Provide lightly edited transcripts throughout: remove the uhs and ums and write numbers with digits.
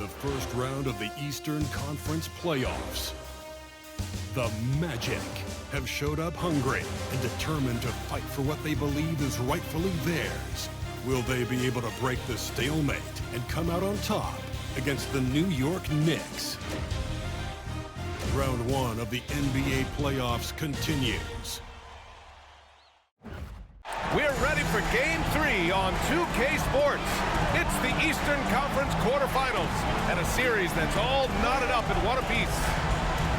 the first round of the Eastern Conference playoffs. The Magic have showed up hungry and determined to fight for what they believe is rightfully theirs. Will they be able to break the stalemate and come out on top against the New York Knicks? Round one of the NBA playoffs continues. We're ready for Game 3 on 2K Sports. It's the Eastern Conference quarterfinals and a series that's all knotted up in one apiece.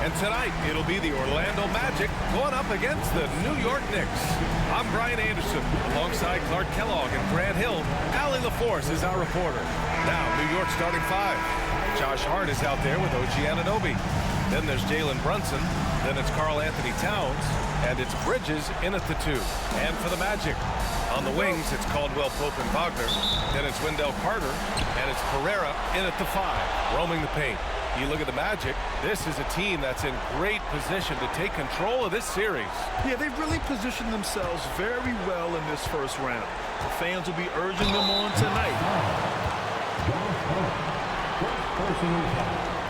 And tonight, it'll be the Orlando Magic going up against the New York Knicks. I'm Brian Anderson, alongside Clark Kellogg and Grant Hill. Allie LaForce is our reporter. Now, New York starting five. Josh Hart is out there with OG Anunoby. Then there's Jalen Brunson. Then it's Karl Anthony Towns. And it's Bridges in at the 2. And for the Magic, on the wings, it's Caldwell Pope and Wagner. Then it's Wendell Carter. And it's Pereira in at the 5, roaming the paint. You look at the Magic, this is a team that's in great position to take control of this series. Yeah, they've really positioned themselves very well in this first round. The fans will be urging them on tonight.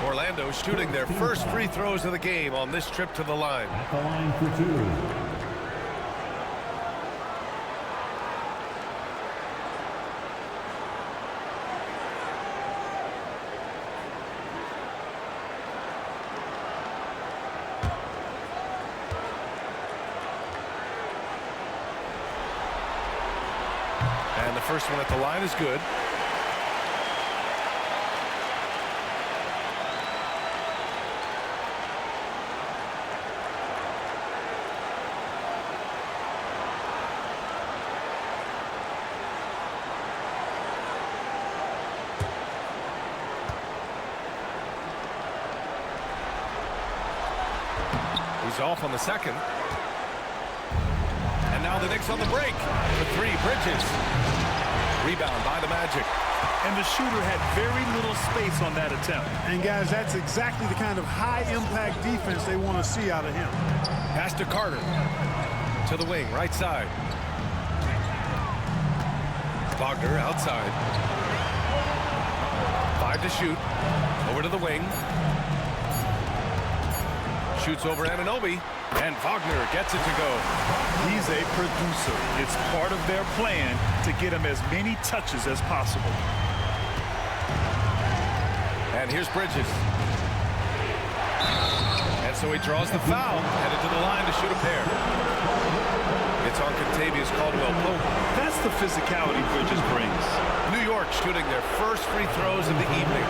Orlando shooting their first free throws of the game on this trip to the line. At the line for 2. And the first one at the line is good. He's off on the second. And now the Knicks on the break. The 3, Bridges. Rebound by the Magic. And the shooter had very little space on that attempt. And guys, that's exactly the kind of high-impact defense they want to see out of him. Pass to Carter. To the wing, right side. Wagner outside. 5 to shoot. Over to the wing. Shoots over Anunoby. And Wagner gets it to go. He's a producer. It's part of their plan to get him as many touches as possible. And here's Bridges. And so he draws the foul, headed to the line to shoot a pair. It's on Contavious Caldwell-Pope. That's the physicality Bridges brings. New York shooting their first free throws of the evening.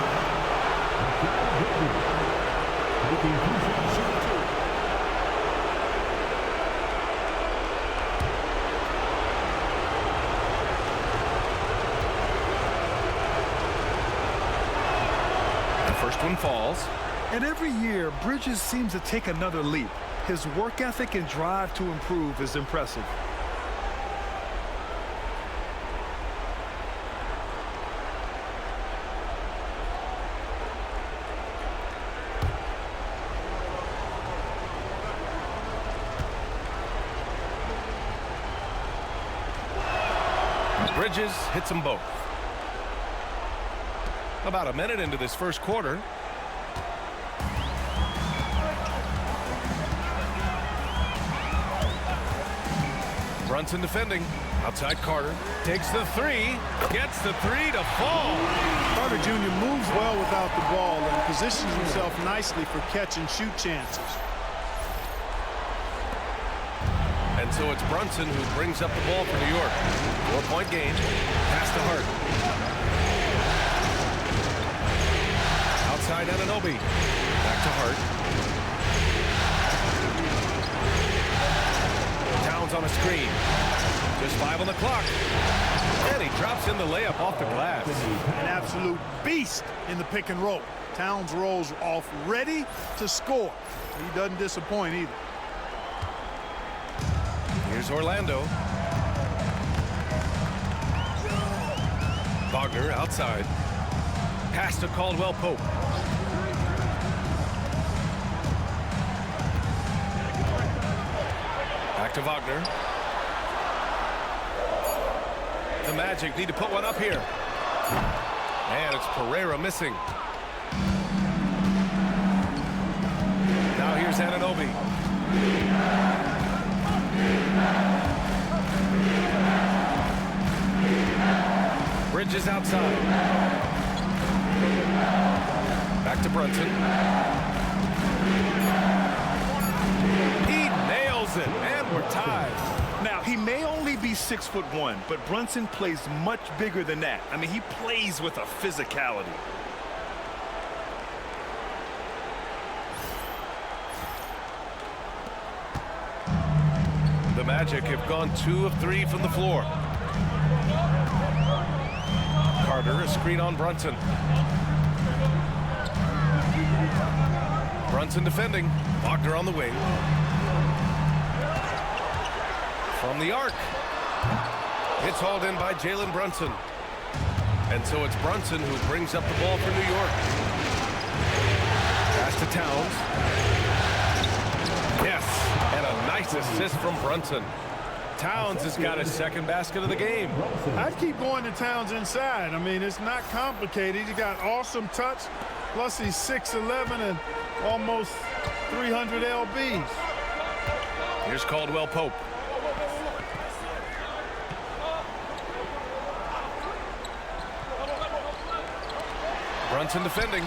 First one falls. And every year, Bridges seems to take another leap. His work ethic and drive to improve is impressive. Bridges hits them both. About a minute into this first quarter. Brunson defending. Outside Carter. Takes the 3. Gets the 3 to fall. Carter Jr. moves well without the ball and positions himself nicely for catch and shoot chances. And so it's Brunson who brings up the ball for New York. 4-point game. Pass to Hart. Outside Anunoby. Back to Hart. Towns on a screen. Just 5 on the clock. And he drops in the layup off the glass. An absolute beast in the pick and roll. Towns rolls off ready to score. He doesn't disappoint either. Here's Orlando. Wagner outside. Pass to Caldwell-Pope. Back to Wagner. The Magic need to put one up here. And it's Pereira missing. Anunoby. Bridges outside. Back to Brunson. He nails it, and we're tied. Now, he may only be 6'1", but Brunson plays much bigger than that. I mean, he plays with a physicality. The Magic have gone 2 of 3 from the floor. Carter, a screen on Brunson. Brunson defending. Wagner on the wing. From the arc. It's hauled in by Jalen Brunson. And so it's Brunson who brings up the ball for New York. Pass to Towns. Yes, and a nice assist from Brunson. Towns has got his second basket of the game. I'd keep going to Towns inside. I mean, it's not complicated. He got awesome touch, plus he's 6'11" and almost 300 lbs. Here's Caldwell Pope. Brunson defending.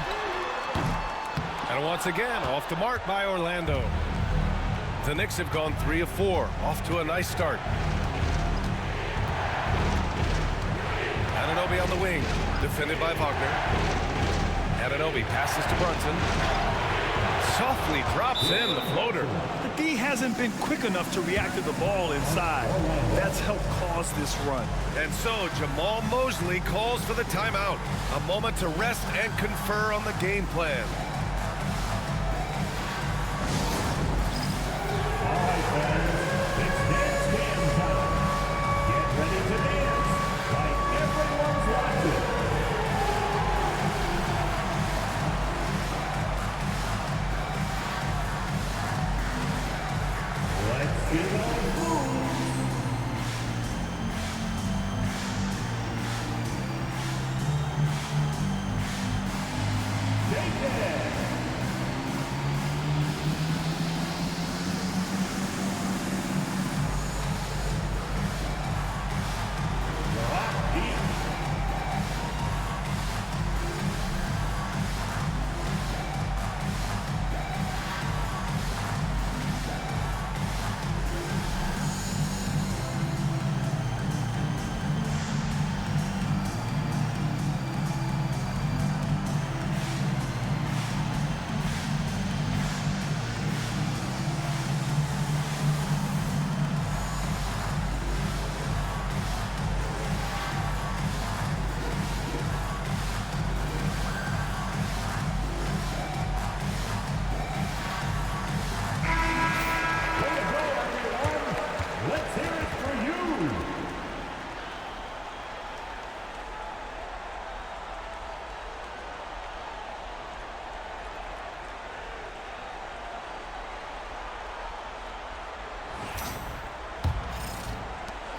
And once again, off the mark by Orlando. The Knicks have gone 3 of 4, off to a nice start. Anunoby on the wing, defended by Wagner. Anunoby passes to Brunson. Softly drops in the floater. The D hasn't been quick enough to react to the ball inside. That's helped cause this run. And so Jamal Mosley calls for the timeout. A moment to rest and confer on the game plan.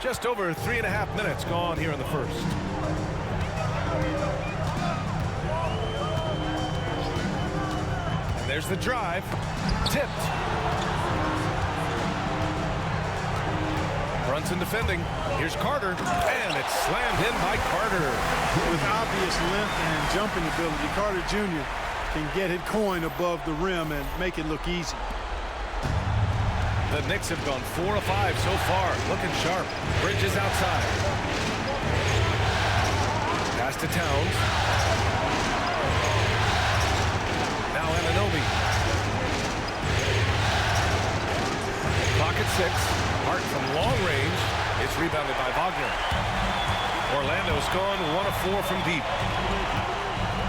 Just over 3.5 minutes gone here in the first. And there's the drive. Tipped. Brunson defending. Here's Carter. And it's slammed in by Carter. With obvious length and jumping ability, Carter Jr. can get it going above the rim and make it look easy. The Knicks have gone 4 of 5 so far. Looking sharp. Bridges outside. Pass to Towns. Now Anunoby. Clock at 6. Hart from long range. It's rebounded by Wagner. Orlando's gone 1 of 4 from deep.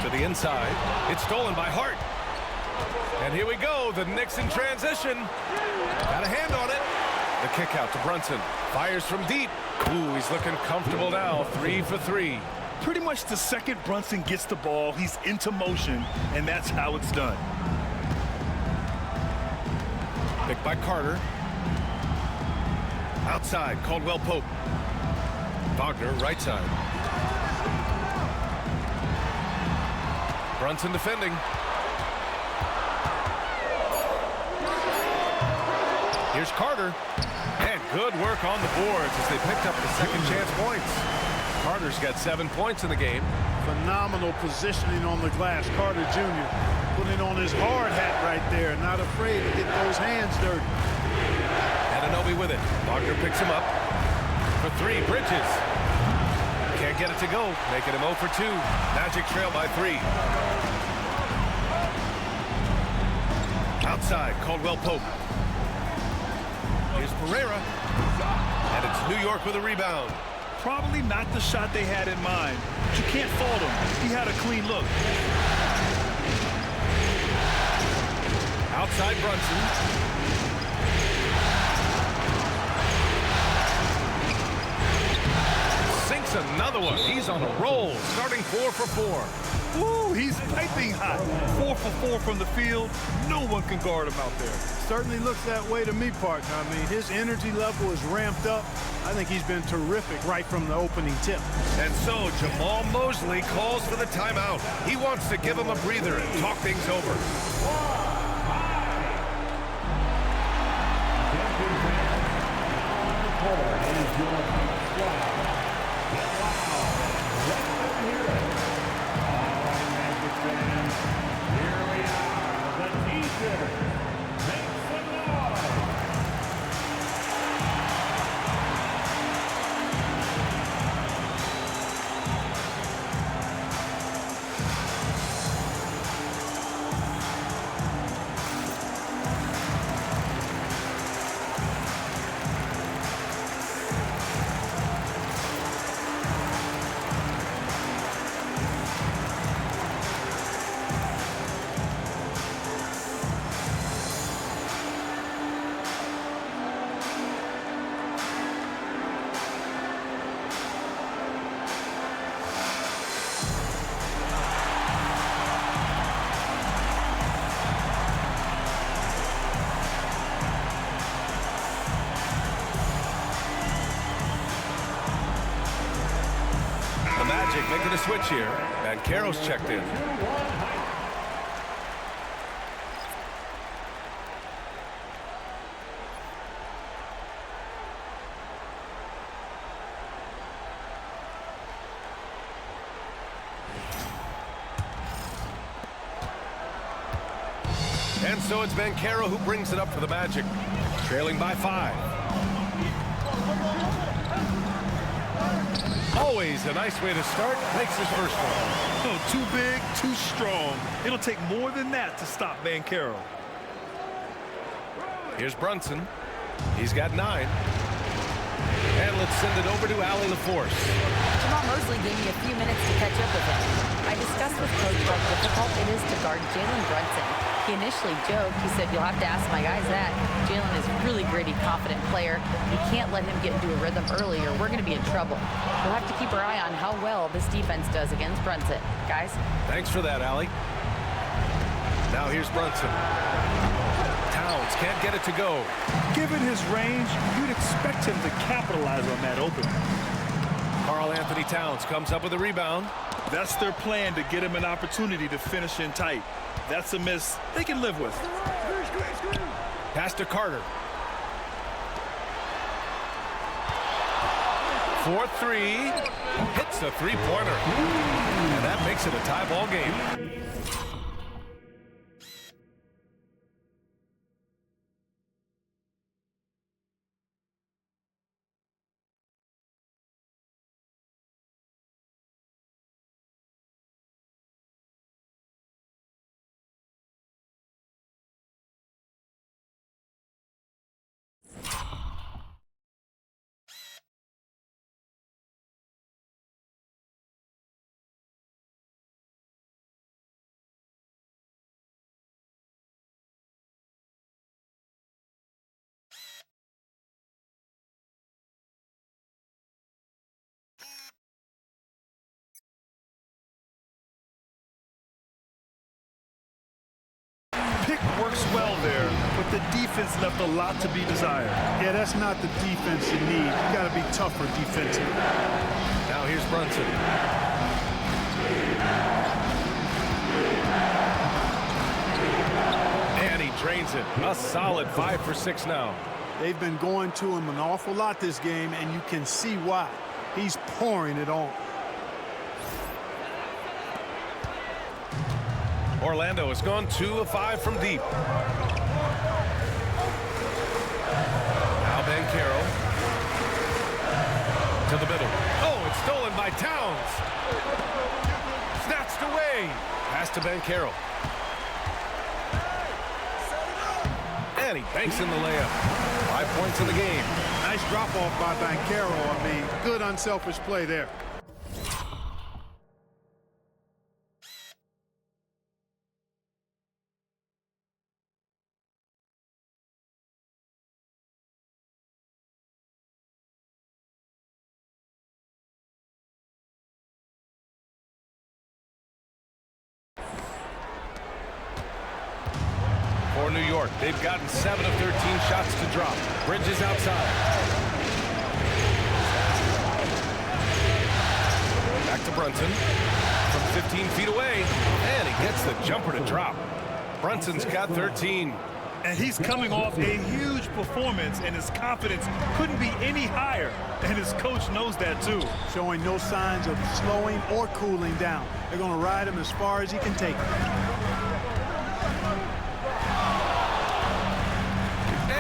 To the inside. It's stolen by Hart. And here we go. The Knicks in transition. Got a hand on it. The kick out to Brunson. Fires from deep. Ooh, he's looking comfortable now. 3 for 3. Pretty much the second Brunson gets the ball, he's into motion, and that's how it's done. Picked by Carter. Outside, Caldwell Pope. Wagner, right side. Brunson defending. Here's Carter. And good work on the boards as they picked up the second chance points. Carter's got 7 points in the game. Phenomenal positioning on the glass. Carter Jr. putting on his hard hat right there. Not afraid to get those hands dirty. Ananobi with it. Wagner picks him up. For 3, Bridges. Can't get it to go. Making him 0 for 2. Magic trail by 3. Outside, Caldwell Pope. Here's Pereira. And it's New York with a rebound. Probably not the shot they had in mind, but you can't fault him. He had a clean look. Outside Brunson. Sinks another one. He's on a roll, starting 4 for 4. Ooh, he's piping hot. 4 for 4 from the field. No one can guard him out there. Certainly looks that way to me, partner. I mean, his energy level is ramped up. I think he's been terrific right from the opening tip. And so Jamal Mosley calls for the timeout. He wants to give him a breather and talk things over. Making a switch here, and Carroll's checked in. And so it's Banchero who brings it up for the Magic, trailing by 5. Always a nice way to start. Makes his first one. Oh, too big, too strong. It'll take more than that to stop Banchero. Here's Brunson. He's got 9. And let's send it over to Allie LaForce. Jamal Mosley gave me a few minutes to catch up with him. I discussed with Coach how difficult it is to guard Jalen Brunson. He initially joked. He said, "You'll have to ask my guys that." Jalen is a really gritty, confident player. You can't let him get into a rhythm early or we're going to be in trouble. We'll have to keep our eye on how well this defense does against Brunson. Guys? Thanks for that, Allie. Now here's Brunson. Towns can't get it to go. Given his range, you'd expect him to capitalize on that opening. Karl Anthony Towns comes up with a rebound. That's their plan, to get him an opportunity to finish in tight. That's a miss they can live with. Pass to Carter. 4-3. Hits a three-pointer. And that makes it a tie ball game. Pick works well there, but the defense left a lot to be desired. Yeah, that's not the defense you need. You got to be tougher defensively. Now here's Brunson. And he drains it. A solid 5 for 6 now. They've been going to him an awful lot this game, and you can see why. He's pouring it on. Orlando has gone 2 of 5 from deep. Now Banchero to the middle. Oh, it's stolen by Towns. Snatched away. Pass to Banchero. And he banks in the layup. 5 points in the game. Nice drop-off by Banchero. I mean, good unselfish play there. For New York, they've gotten 7 of 13 shots to drop. Bridges outside. Back to Brunson from 15 feet away, and he gets the jumper to drop. Brunson's got 13. And he's coming off a huge performance, and his confidence couldn't be any higher. And his coach knows that, too. Showing no signs of slowing or cooling down. They're going to ride him as far as he can take it.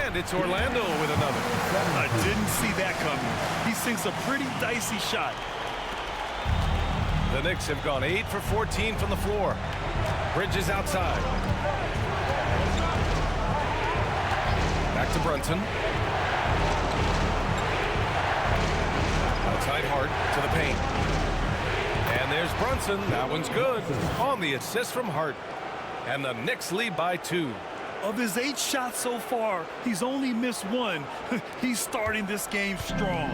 And it's Orlando with another. I didn't see that coming. He sinks a pretty dicey shot. The Knicks have gone 8 for 14 from the floor. Bridges outside. Back to Brunson. Outside Hart to the paint. And there's Brunson. That one's good. On the assist from Hart. And the Knicks lead by 2. Of his 8 shots so far, he's only missed 1. He's starting this game strong.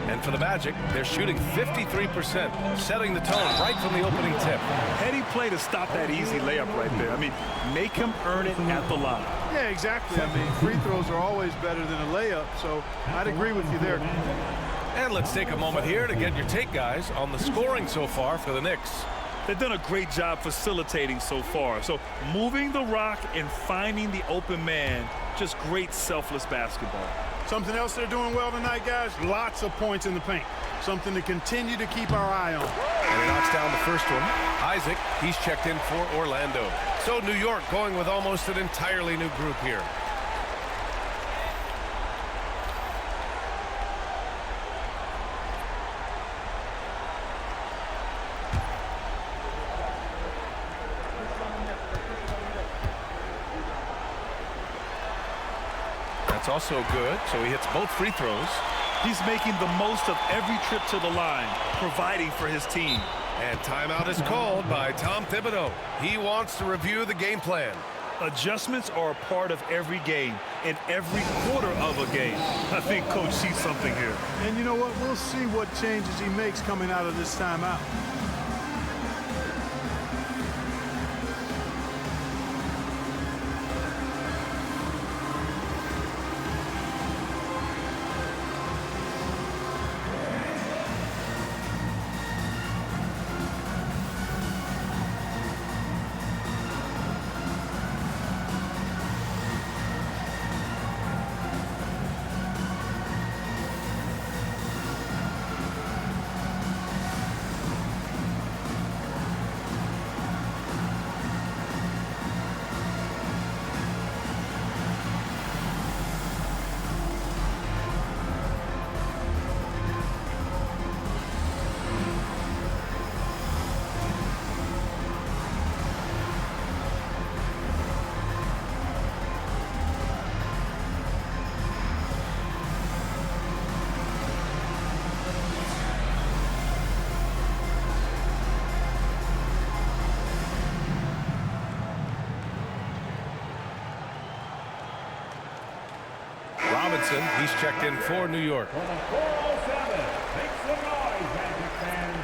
And for the Magic, they're shooting 53%, setting the tone right from the opening tip. Heady play to stop that easy layup right there. I mean, make him earn it at the line. Yeah, exactly. I mean, free throws are always better than a layup, so I'd agree with you there. And let's take a moment here to get your take, guys, on the scoring so far for the Knicks. They've done a great job facilitating so far. So moving the rock and finding the open man, just great selfless basketball. Something else they're doing well tonight, guys, lots of points in the paint. Something to continue to keep our eye on. And he knocks down the first one. Isaac, he's checked in for Orlando. So New York going with almost an entirely new group here. That's also good, so he hits both free throws. He's making the most of every trip to the line, providing for his team. And timeout is called by Tom Thibodeau. He wants to review the game plan. Adjustments are a part of every game and every quarter of a game. I think Coach sees something here. And you know what? We'll see what changes he makes coming out of this timeout. He's checked in for New York. For the 407, make some noise, Magic fans.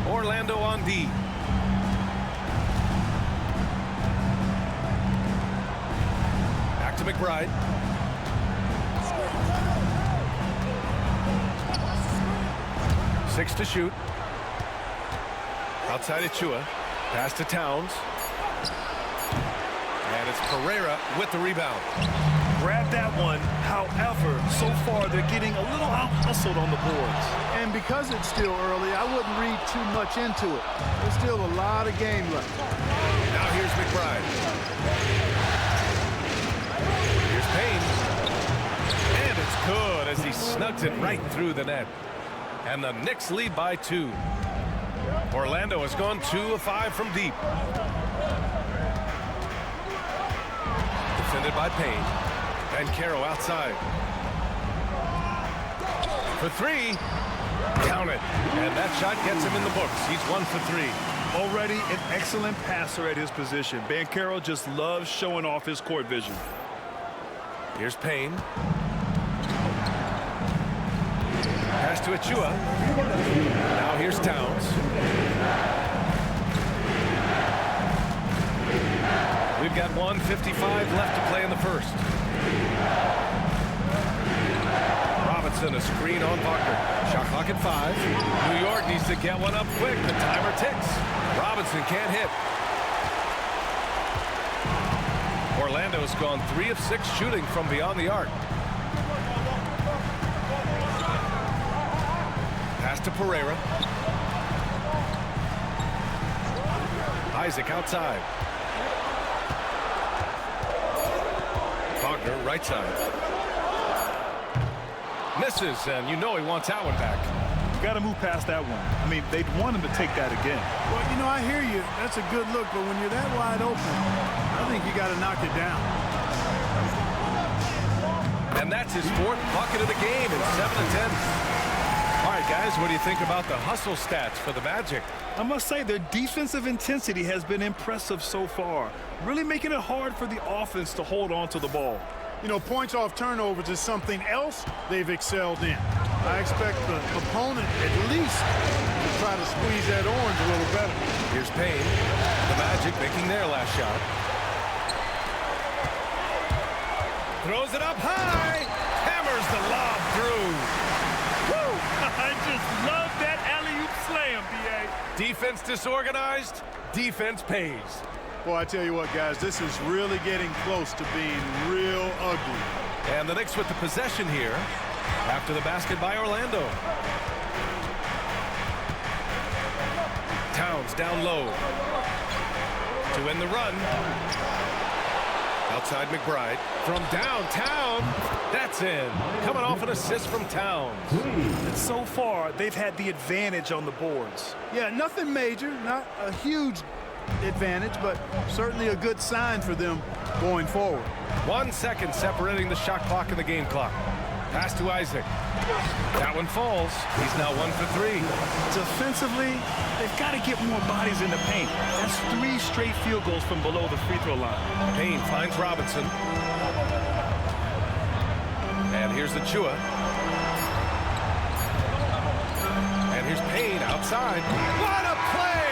Orlando on D. to McBride. Six to shoot. Outside Achua. Pass to Towns. And it's Pereira with the rebound. Grab that one. However, so far they're getting a little out-hustled on the boards. And because it's still early, I wouldn't read too much into it. There's still a lot of game left. Now here's McBride. Here's Payne. And it's good as he snugs it right through the net. And the Knicks lead by 2. Orlando has gone 2 of 5 from deep. Defended by Payne. And Caro outside. For 3. Count it. And that shot gets him in the books. He's 1 for 3. Already an excellent passer at his position. Banchero just loves showing off his court vision. Here's Payne. Pass to Achua. Now here's Towns. We've got 1:55 left to play in the first. Robinson, a screen on Wagner. Shot clock at 5. New York needs to get one up quick. The timer ticks. Robinson can't hit. Orlando's gone 3 of 6 shooting from beyond the arc. Pass to Pereira. Isaac outside. Wagner right side. Misses, and you know he wants that one back. You got to move past that one. I mean, they'd want him to take that again. Well, you know, I hear you. That's a good look, but when you're that wide open, I think you got to knock it down. And that's his 4th bucket of the game in 7 attempts. All right, guys, what do you think about the hustle stats for the Magic? I must say their defensive intensity has been impressive so far, really making it hard for the offense to hold on to the ball. You know, points off turnovers is something else they've excelled in. I expect the opponent at least to try to squeeze that orange a little better. Here's Payne. The Magic making their last shot. Throws it up high. Hammers the lob through. Woo! I just love that alley-oop slam, B.A. Defense disorganized. Defense pays. Boy, I tell you what, guys, this is really getting close to being real ugly. And the Knicks with the possession here after the basket by Orlando. Towns down low to end the run. Outside McBride from downtown. That's in. Coming off an assist from Towns. And so far, they've had the advantage on the boards. Yeah, nothing major, not a huge advantage, but certainly a good sign for them going forward. 1 second separating the shot clock and the game clock. Pass to Isaac. That one falls. He's now 1 for 3. Defensively, they've got to get more bodies in the paint. That's 3 straight field goals from below the free throw line. Payne finds Robinson. And here's Achua. And here's Payne outside. What a play!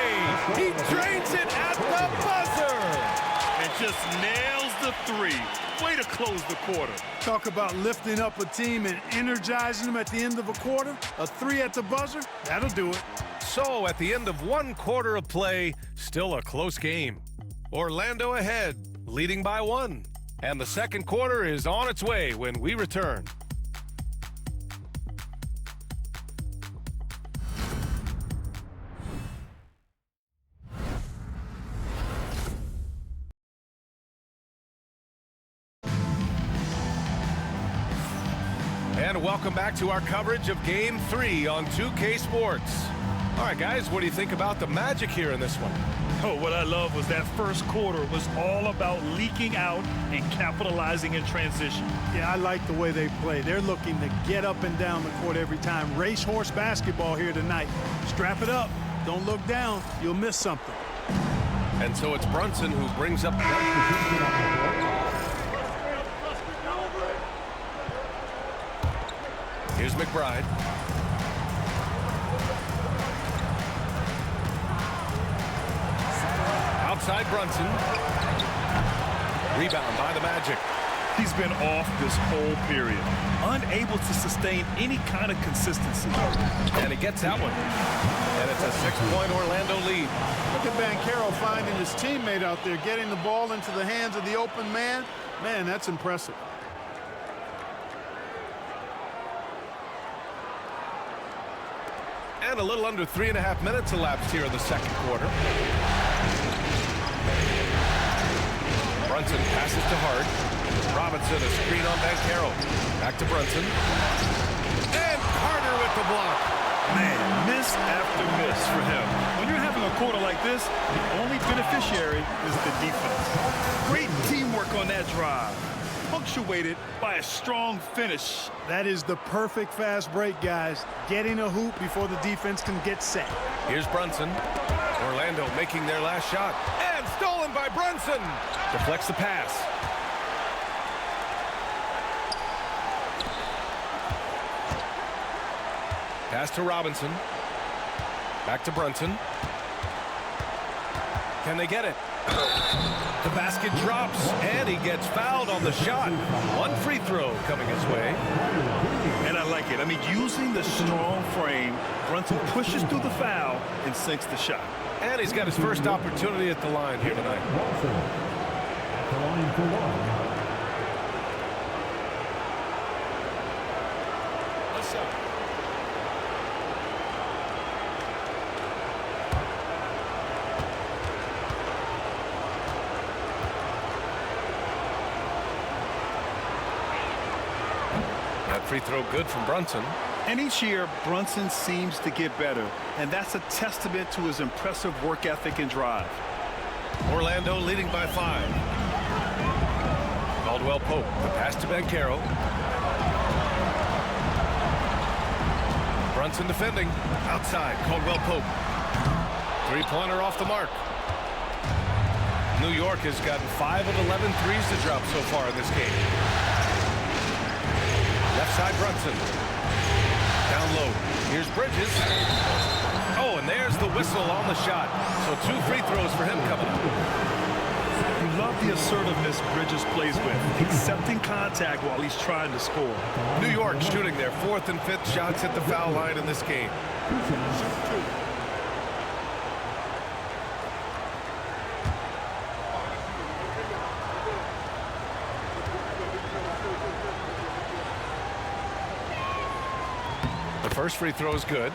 He drains it at the buzzer! And just nails the 3. Way to close the quarter. Talk about lifting up a team and energizing them at the end of a quarter. A 3 at the buzzer, that'll do it. So at the end of 1 quarter of play, still a close game. Orlando ahead, leading by 1. And the second quarter is on its way when we return. And welcome back to our coverage of Game 3 on 2K Sports. All right, guys, what do you think about the Magic here in this one? Oh, what I love was that first quarter was all about leaking out and capitalizing in transition. Yeah, I like the way they play. They're looking to get up and down the court every time. Racehorse basketball here tonight. Strap it up. Don't look down. You'll miss something. And so it's Brunson who brings up... Here's McBride. Outside Brunson. Rebound by the Magic. He's been off this whole period, unable to sustain any kind of consistency. And he gets that one. And it's a 6-point Orlando lead. Look at Banchero finding his teammate out there, getting the ball into the hands of the open man. Man, that's impressive. And a little under 3.5 minutes elapsed here in the second quarter. Brunson passes to Hart. Robinson, a screen on Banchero. Back to Brunson. And Carter with the block. Man, miss after miss for him. When you're having a quarter like this, the only beneficiary is the defense. Great teamwork on that drive, punctuated by a strong finish. That is the perfect fast break, guys. Getting a hoop before the defense can get set. Here's Brunson. Orlando making their last shot. And stolen by Brunson. Deflects the pass. Pass to Robinson. Back to Brunson. Can they get it? The basket drops, and he gets fouled on the shot. One free throw coming his way. And I like it. I mean, using the strong frame, Brunson pushes through the foul and sinks the shot. And he's got his first opportunity at the line here tonight. At the line for one. Free throw good from Brunson. And each year, Brunson seems to get better, and that's a testament to his impressive work ethic and drive. Orlando leading by 5. Caldwell Pope, the pass to Banchero. Brunson defending. Outside, Caldwell Pope. Three-pointer off the mark. New York has gotten 5 of 11 threes to drop so far in this game. Left side Brunson. Down low. Here's Bridges. Oh, and there's the whistle on the shot. So 2 free throws for him coming up. You love the assertiveness Bridges plays with, accepting contact while he's trying to score. New York shooting their 4th and 5th shots at the foul line in this game. First free throw is good.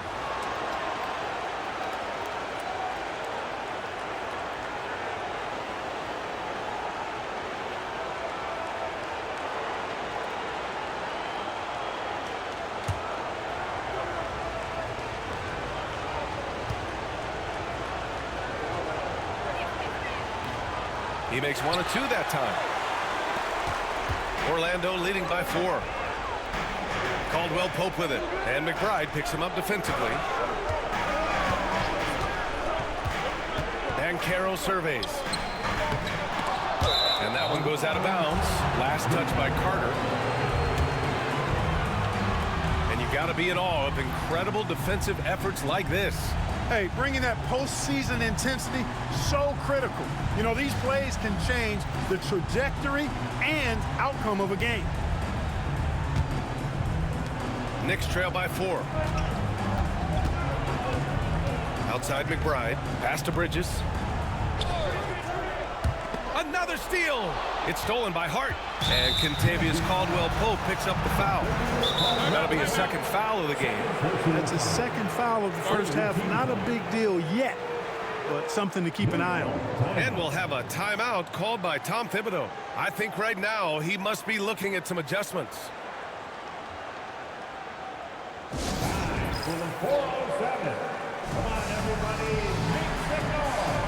He makes 1 of 2 that time. Orlando leading by 4. Caldwell Pope with it, and McBride picks him up defensively. Banchero surveys. And that one goes out of bounds. Last touch by Carter. And you got to be in awe of incredible defensive efforts like this. Hey, bringing that postseason intensity, so critical. You know, these plays can change the trajectory and outcome of a game. Knicks trail by 4. Outside McBride. Pass to Bridges. Another steal. It's stolen by Hart. And Kentavious Caldwell-Pope picks up the foul. That'll be a second foul of the game. That's a second foul of the first half. Not a big deal yet, but something to keep an eye on. And we'll have a timeout called by Tom Thibodeau. I think right now he must be looking at some adjustments. 4:07. Come on, everybody. Make some noise.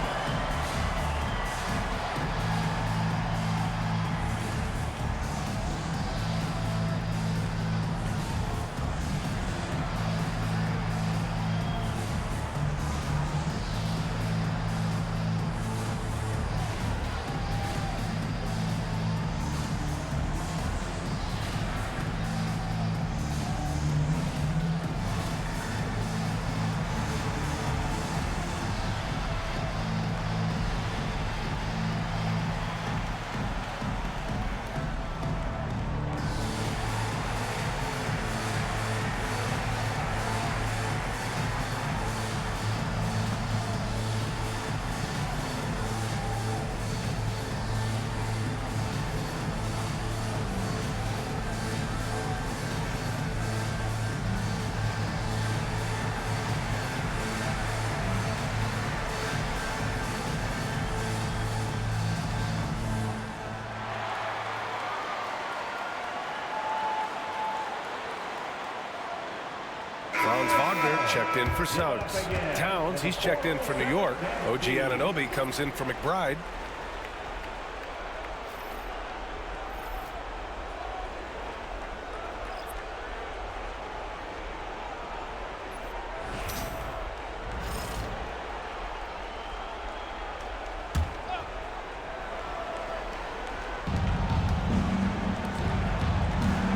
Hans Wagner checked in for Suggs. Towns, he's checked in for New York. OG Anunoby comes in for McBride.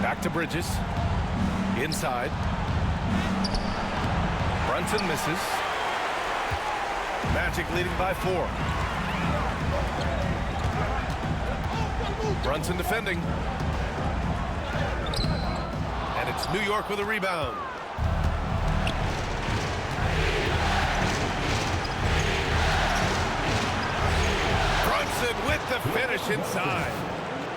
Back to Bridges. Inside. Brunson misses. Magic leading by 4. Brunson defending. And it's New York with a rebound. Brunson with the finish inside.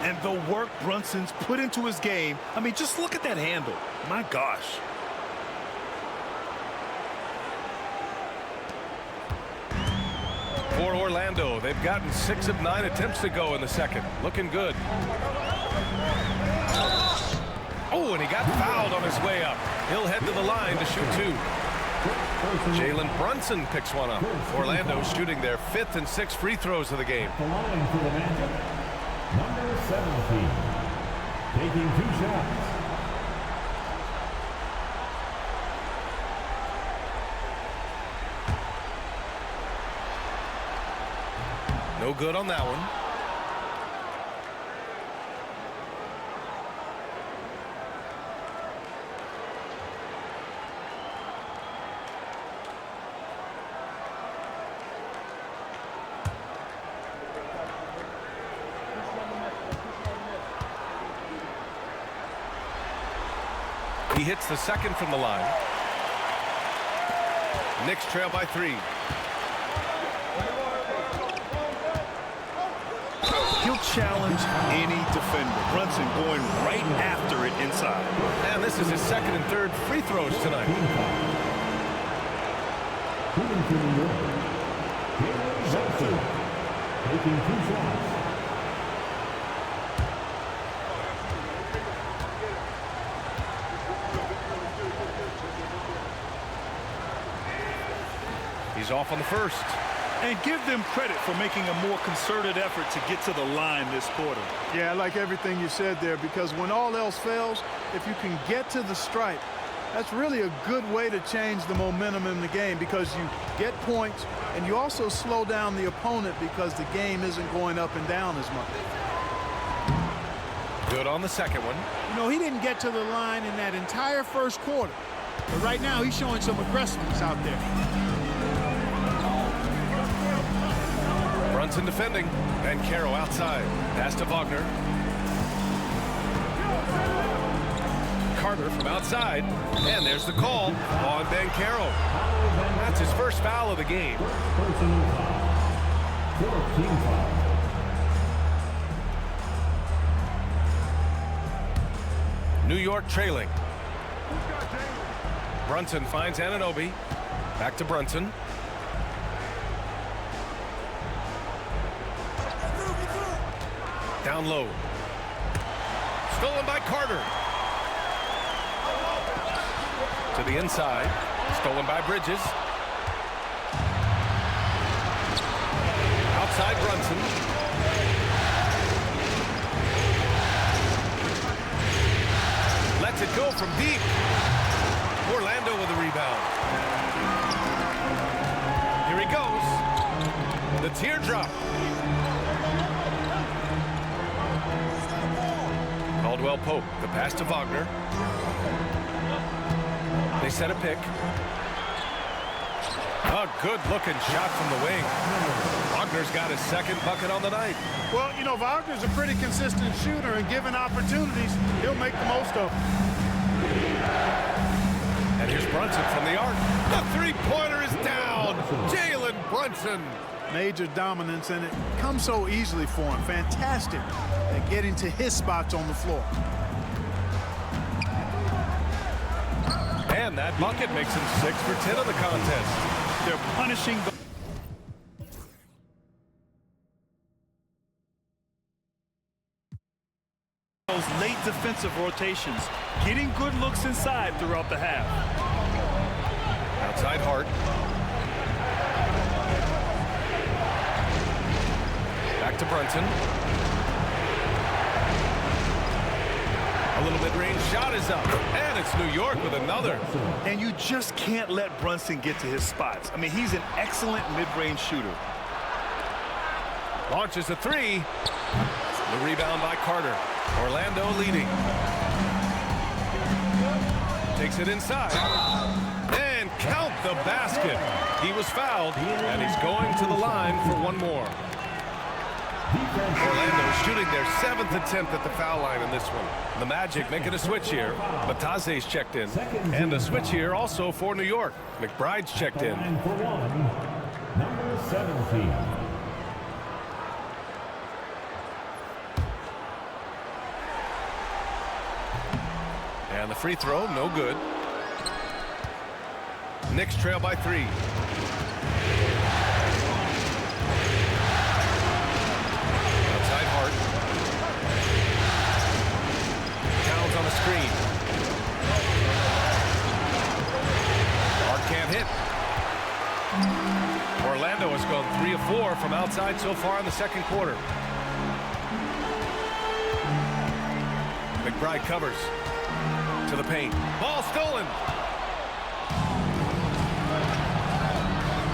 And the work Brunson's put into his game, I mean, just look at that handle. My gosh. For Orlando, they've gotten 6 of 9 attempts to go in the second. Looking good. Oh, and he got fouled on his way up. He'll head to the line to shoot 2. Jalen Brunson picks one up. Orlando shooting their 5th and 6th free throws of the game. Number 17, taking 2 shots. No good on that one. He hits the second from the line. Knicks trail by 3. He'll challenge any defender. Brunson going right after it inside. And this is his 2nd and 3rd free throws tonight. Taking 2 shots. He's off on the first. And give them credit for making a more concerted effort to get to the line this quarter. Yeah, I like everything you said there, because when all else fails, if you can get to the stripe, that's really a good way to change the momentum in the game, because you get points and you also slow down the opponent because the game isn't going up and down as much. Good on the second one. You know, he didn't get to the line in that entire first quarter, but right now he's showing some aggressiveness out there. Brunson defending. Banchero outside. Pass to Wagner. Carter from outside. And there's the call on Banchero. That's his first foul of the game. New York trailing. Brunson finds Anunoby. Back to Brunson. Down low. Stolen by Carter. To the inside. Stolen by Bridges. Outside Brunson. Lets it go from deep. Orlando with a rebound. Here he goes. The teardrop. Caldwell Pope, the pass to Wagner. They set a pick. A good-looking shot from the wing. Wagner's got his 2nd bucket on the night. Well, you know, Wagner's a pretty consistent shooter, and given opportunities, he'll make the most of them. And here's Brunson from the arc. The three-pointer is down. Jalen Brunson. Major dominance, and it comes so easily for him. Fantastic at getting to his spots on the floor. And that bucket makes him 6 for 10 in the contest. They're punishing the those late defensive rotations, getting good looks inside throughout the half. Outside Hart. Back to Brunson. A little mid-range shot is up, and it's New York with another. And you just can't let Brunson get to his spots. I mean, he's an excellent mid-range shooter. Launches a three. The rebound by Carter. Orlando leading. Takes it inside. And count the basket. He was fouled, and he's going to the line for one more. Orlando shooting their 7th attempt at the foul line in this one. The Magic making a switch here. Batase's checked in. And a switch here also for New York. McBride's checked in. And for one, number 17. And the free throw, no good. Knicks trail by 3. Outside Hart. Towns on the screen. Hart can't hit. Orlando has gone 3 of 4 from outside so far in the second quarter. McBride covers. To the paint. Ball stolen.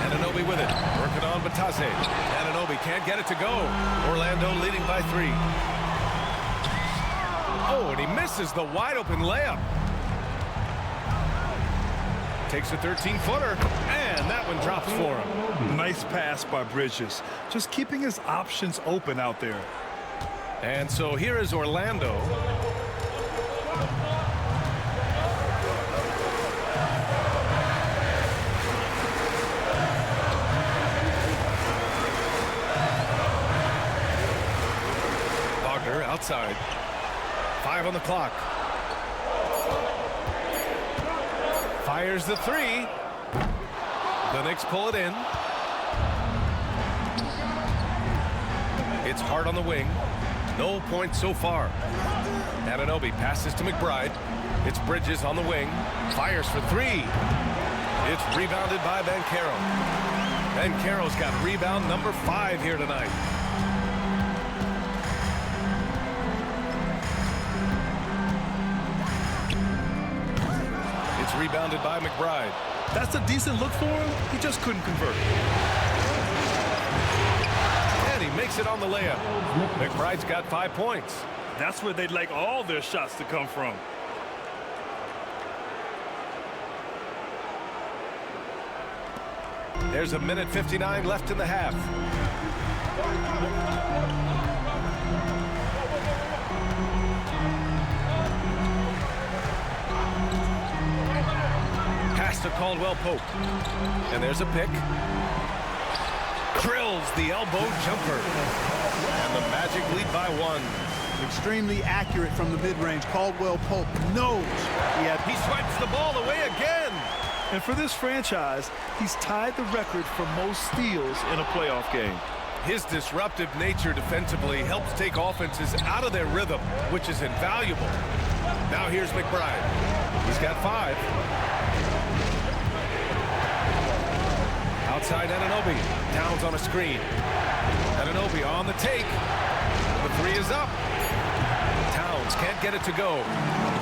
Anunoby with it. Working on Batase. Anunoby can't get it to go. Orlando leading by 3. Oh, and he misses the wide open layup. Takes a 13-footer, and that one drops for him. Nice pass by Bridges. Just keeping his options open out there. And so here is Orlando. Outside. 5 on the clock. Fires the 3. The Knicks pull it in. It's Hart on the wing. No points so far. Anunoby passes to McBride. It's Bridges on the wing. Fires for 3. It's rebounded by Banchero. Banchero's got rebound number 5 here tonight. Rebounded by McBride. That's a decent look for him. He just couldn't convert. And he makes it on the layup. McBride's got 5 points. That's where they'd like all their shots to come from. There's a minute 59 left in the half. To Caldwell Pope. And there's a pick. Drills the elbow jumper. And the Magic lead by 1. Extremely accurate from the mid-range. Caldwell Pope knows. He swipes the ball away again. And for this franchise, he's tied the record for most steals in a playoff game. His disruptive nature defensively helps take offenses out of their rhythm, which is invaluable. Now here's McBride. He's got 5. Outside Anunoby. Towns on a screen. Anunoby on the take. The 3 is up. Towns can't get it to go.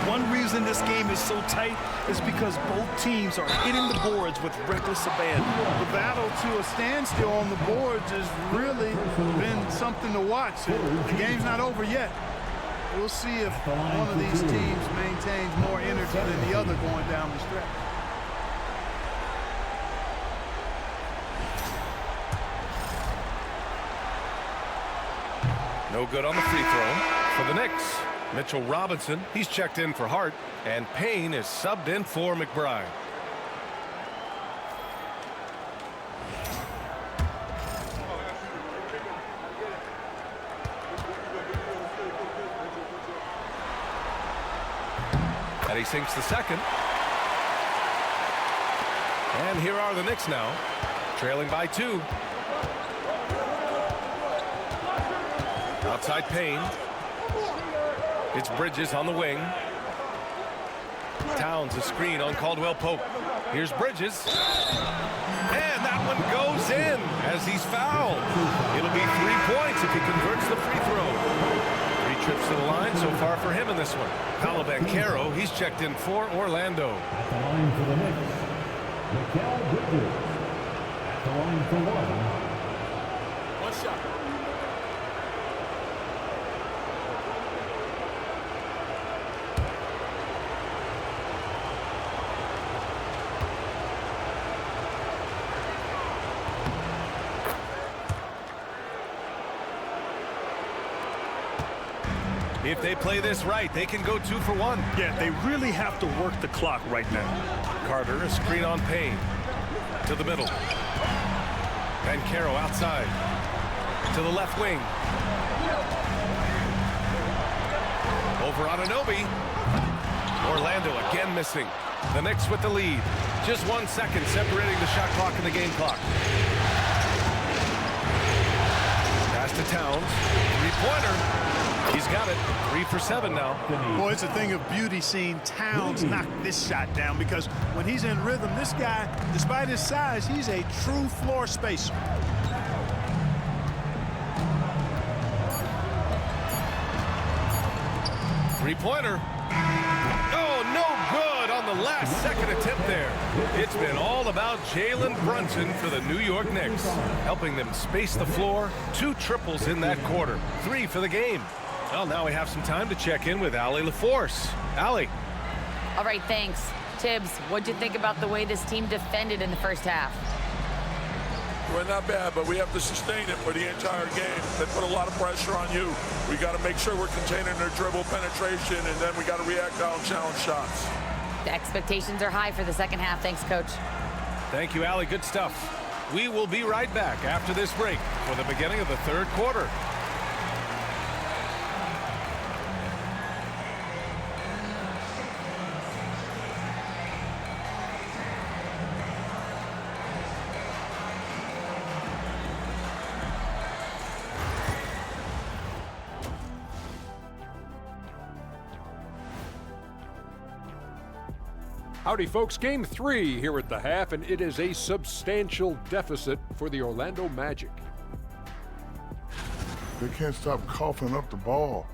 One reason this game is so tight is because both teams are hitting the boards with reckless abandon. The battle to a standstill on the boards has really been something to watch. The game's not over yet. We'll see if one of these teams maintains more energy than the other going down the stretch. No good on the free throw for the Knicks. Mitchell Robinson, he's checked in for Hart, and Payne is subbed in for McBride. And he sinks the second. And here are the Knicks now, trailing by 2. Outside Payne. It's Bridges on the wing. Towns, a screen on Caldwell Pope. Here's Bridges. And that one goes in as he's fouled. It'll be 3 points if he converts the free throw. 3 trips to the line so far for him in this one. Paolo Banchero, he's checked in for Orlando. At the line for the Knicks, Mikal Bridges. At the line for one shot. If they play this right, they can go 2 for 1. Yeah, they really have to work the clock right now. Carter, a screen on Payne. To the middle. Banchero outside. To the left wing. Over Anunoby. Orlando again missing. The Knicks with the lead. Just 1 second separating the shot clock and the game clock. Pass to Towns. Three-pointer. He's got it. 3 for 7 now. Boy, it's a thing of beauty seeing Towns knock this shot down, because when he's in rhythm, this guy, despite his size, he's a true floor spacer. Three-pointer. Oh, no good on the last second attempt there. It's been all about Jalen Brunson for the New York Knicks, helping them space the floor. 2 triples in that quarter. 3 for the game. Well, now we have some time to check in with Allie LaForce. Allie. All right, thanks. Tibbs, what'd you think about the way this team defended in the first half? Well, not bad, but we have to sustain it for the entire game. They put a lot of pressure on you. We got to make sure we're containing their dribble penetration, and then we got to react on challenge shots. The expectations are high for the second half. Thanks, Coach. Thank you, Allie. Good stuff. We will be right back after this break for the beginning of the third quarter. Howdy, folks. Game 3 here at the half, and it is a substantial deficit for the Orlando Magic. They can't stop coughing up the ball.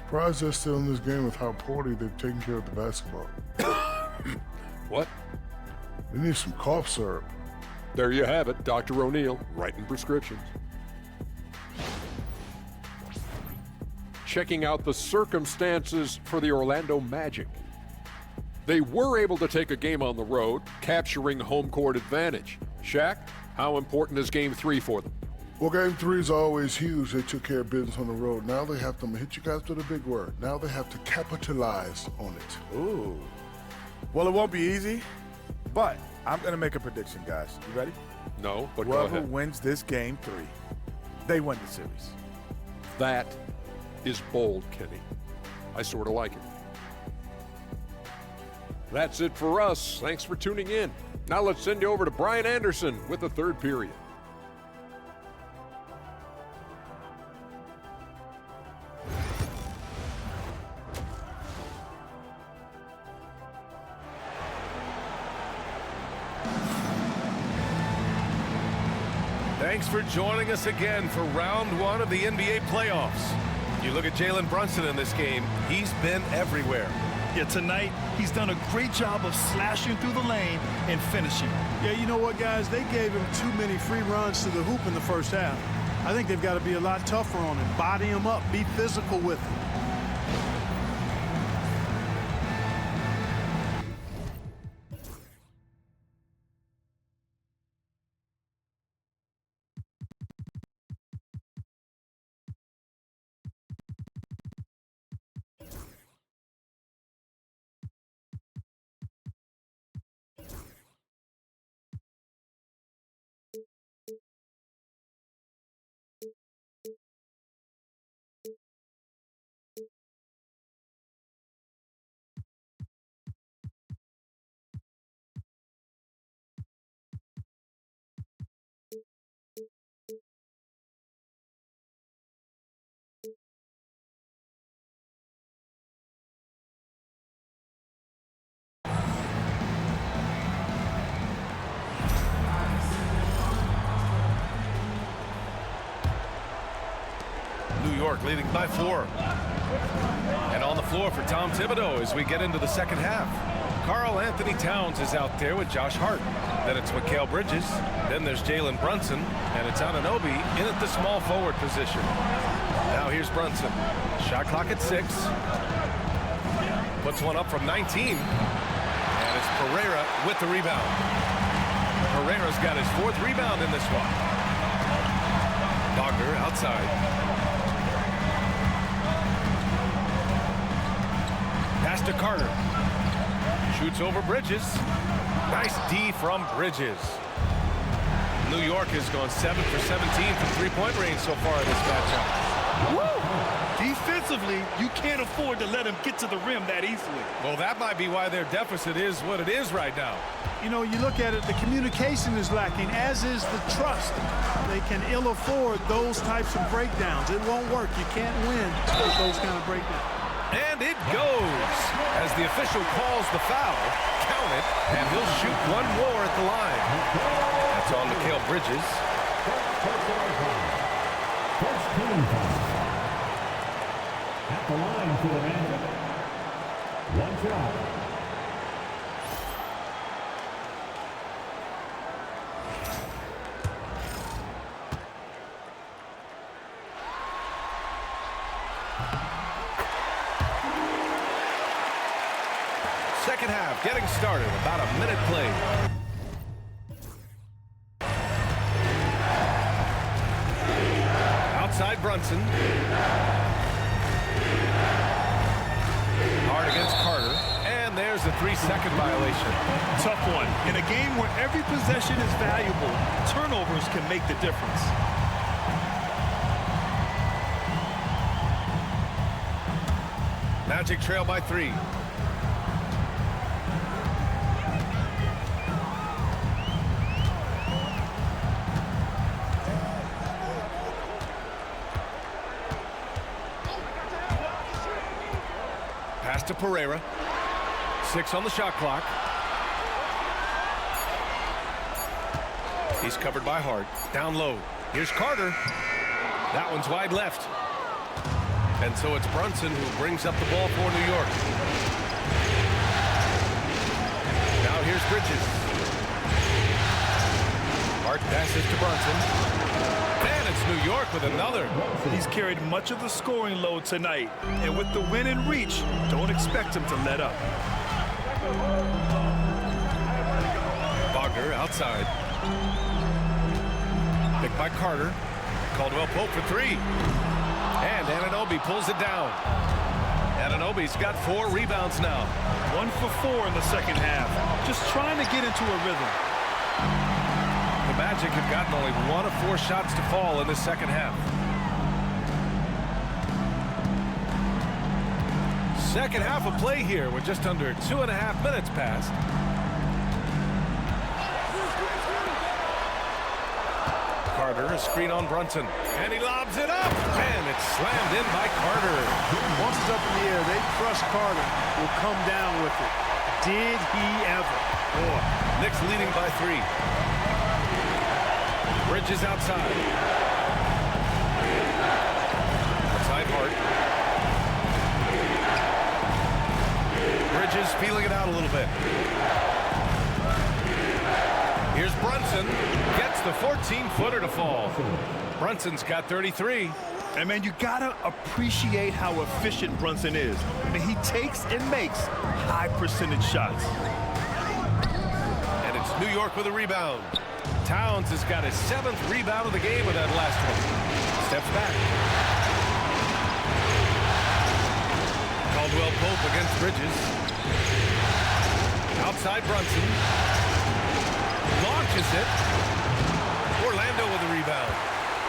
Surprised they're still in this game with how poorly they've taken care of the basketball. What? They need some cough syrup. There you have it, Dr. O'Neill, writing prescriptions. Checking out the circumstances for the Orlando Magic. They were able to take a game on the road, capturing home court advantage. Shaq, how important is Game 3 for them? Well, Game 3 is always huge. They took care of business on the road. Now they have to, I'm gonna hit you guys with a big word. Now they have to capitalize on it. Ooh. Well, it won't be easy, but I'm gonna make a prediction, guys. You ready? No, but go Whoever ahead. wins this Game 3, they win the series. That is bold, Kenny. I sort of like it. That's it for us. Thanks for tuning in. Now let's send you over to Brian Anderson with the third period. Thanks for joining us again for round 1 of the NBA playoffs. You look at Jalen Brunson in this game, he's been everywhere. Yeah, tonight, he's done a great job of slashing through the lane and finishing. Yeah, you know what, guys? They gave him too many free runs to the hoop in the first half. I think they've got to be a lot tougher on him. Body him up. Be physical with him. York leading by 4. And on the floor for Tom Thibodeau as we get into the second half. Karl Anthony Towns is out there with Josh Hart. Then it's Mikal Bridges. Then there's Jalen Brunson. And it's Anunoby in at the small forward position. Now here's Brunson. Shot clock at 6. Puts one up from 19. And it's Pereira with the rebound. Pereira's got his 4th rebound in this one. Wagner outside. Pass to Carter. Shoots over Bridges. Nice D from Bridges. New York has gone 7 for 17 from three-point range so far in this matchup. Woo! Defensively, you can't afford to let him get to the rim that easily. Well, that might be why their deficit is what it is right now. You know, you look at it, the communication is lacking, as is the trust. They can ill afford those types of breakdowns. It won't work. You can't win with those kind of breakdowns. And it goes as the official calls the foul. Count it, and he'll shoot one more at the line. That's on Mikal Bridges. At the line for the Magic. One shot. Second half getting started. About a minute played. Outside Brunson. Hard against Carter. And there's a 3-second violation. Tough one. In a game where every possession is valuable, turnovers can make the difference. Magic trail by 3. Pass to Pereira. 6 on the shot clock. He's covered by Hart. Down low. Here's Carter. That one's wide left. And so it's Brunson who brings up the ball for New York. Now here's Bridges. Hart passes to Brunson. And it's New York with another. He's carried much of the scoring load tonight. And with the win and reach, don't expect him to let up. Wagner outside. Picked by Carter. Caldwell Pope for 3. And Anunoby pulls it down. Anunoby's got 4 rebounds now. 1 for 4 in the second half. Just trying to get into a rhythm. The Magic have gotten only 1 of 4 shots to fall in the second half. Second half of play here with just under 2.5 minutes passed. Carter, a screen on Brunson. And he lobs it up. And it's slammed in by Carter. Once it's up in the air, they trust Carter will come down with it. Did he ever? Boy, Knicks leading by 3. Bridges outside. Outside Hart. Bridges feeling it out a little bit. Here's Brunson. Gets the 14-footer to fall. Brunson's got 33. And, man, you got to appreciate how efficient Brunson is. I mean, he takes and makes high-percentage shots. And it's New York with a rebound. Towns has got his 7th rebound of the game with that last one. Steps back. Caldwell Pope against Bridges. Outside Brunson. Launches it. Orlando with a rebound.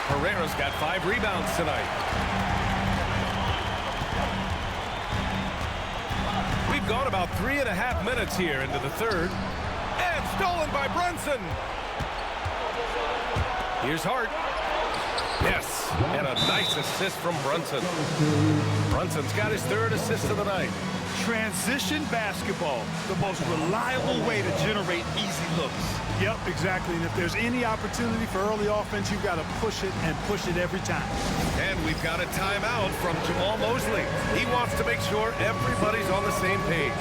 Pereira's got 5 rebounds tonight. We've gone about 3.5 minutes here into the third. And stolen by Brunson. Here's Hart. Yes, and a nice assist from Brunson. Brunson's got his 3rd assist of the night. Transition basketball, the most reliable way to generate easy looks. Yep, exactly. And if there's any opportunity for early offense, you've got to push it and push it every time. And we've got a timeout from Jamal Mosley. He wants to make sure everybody's on the same page.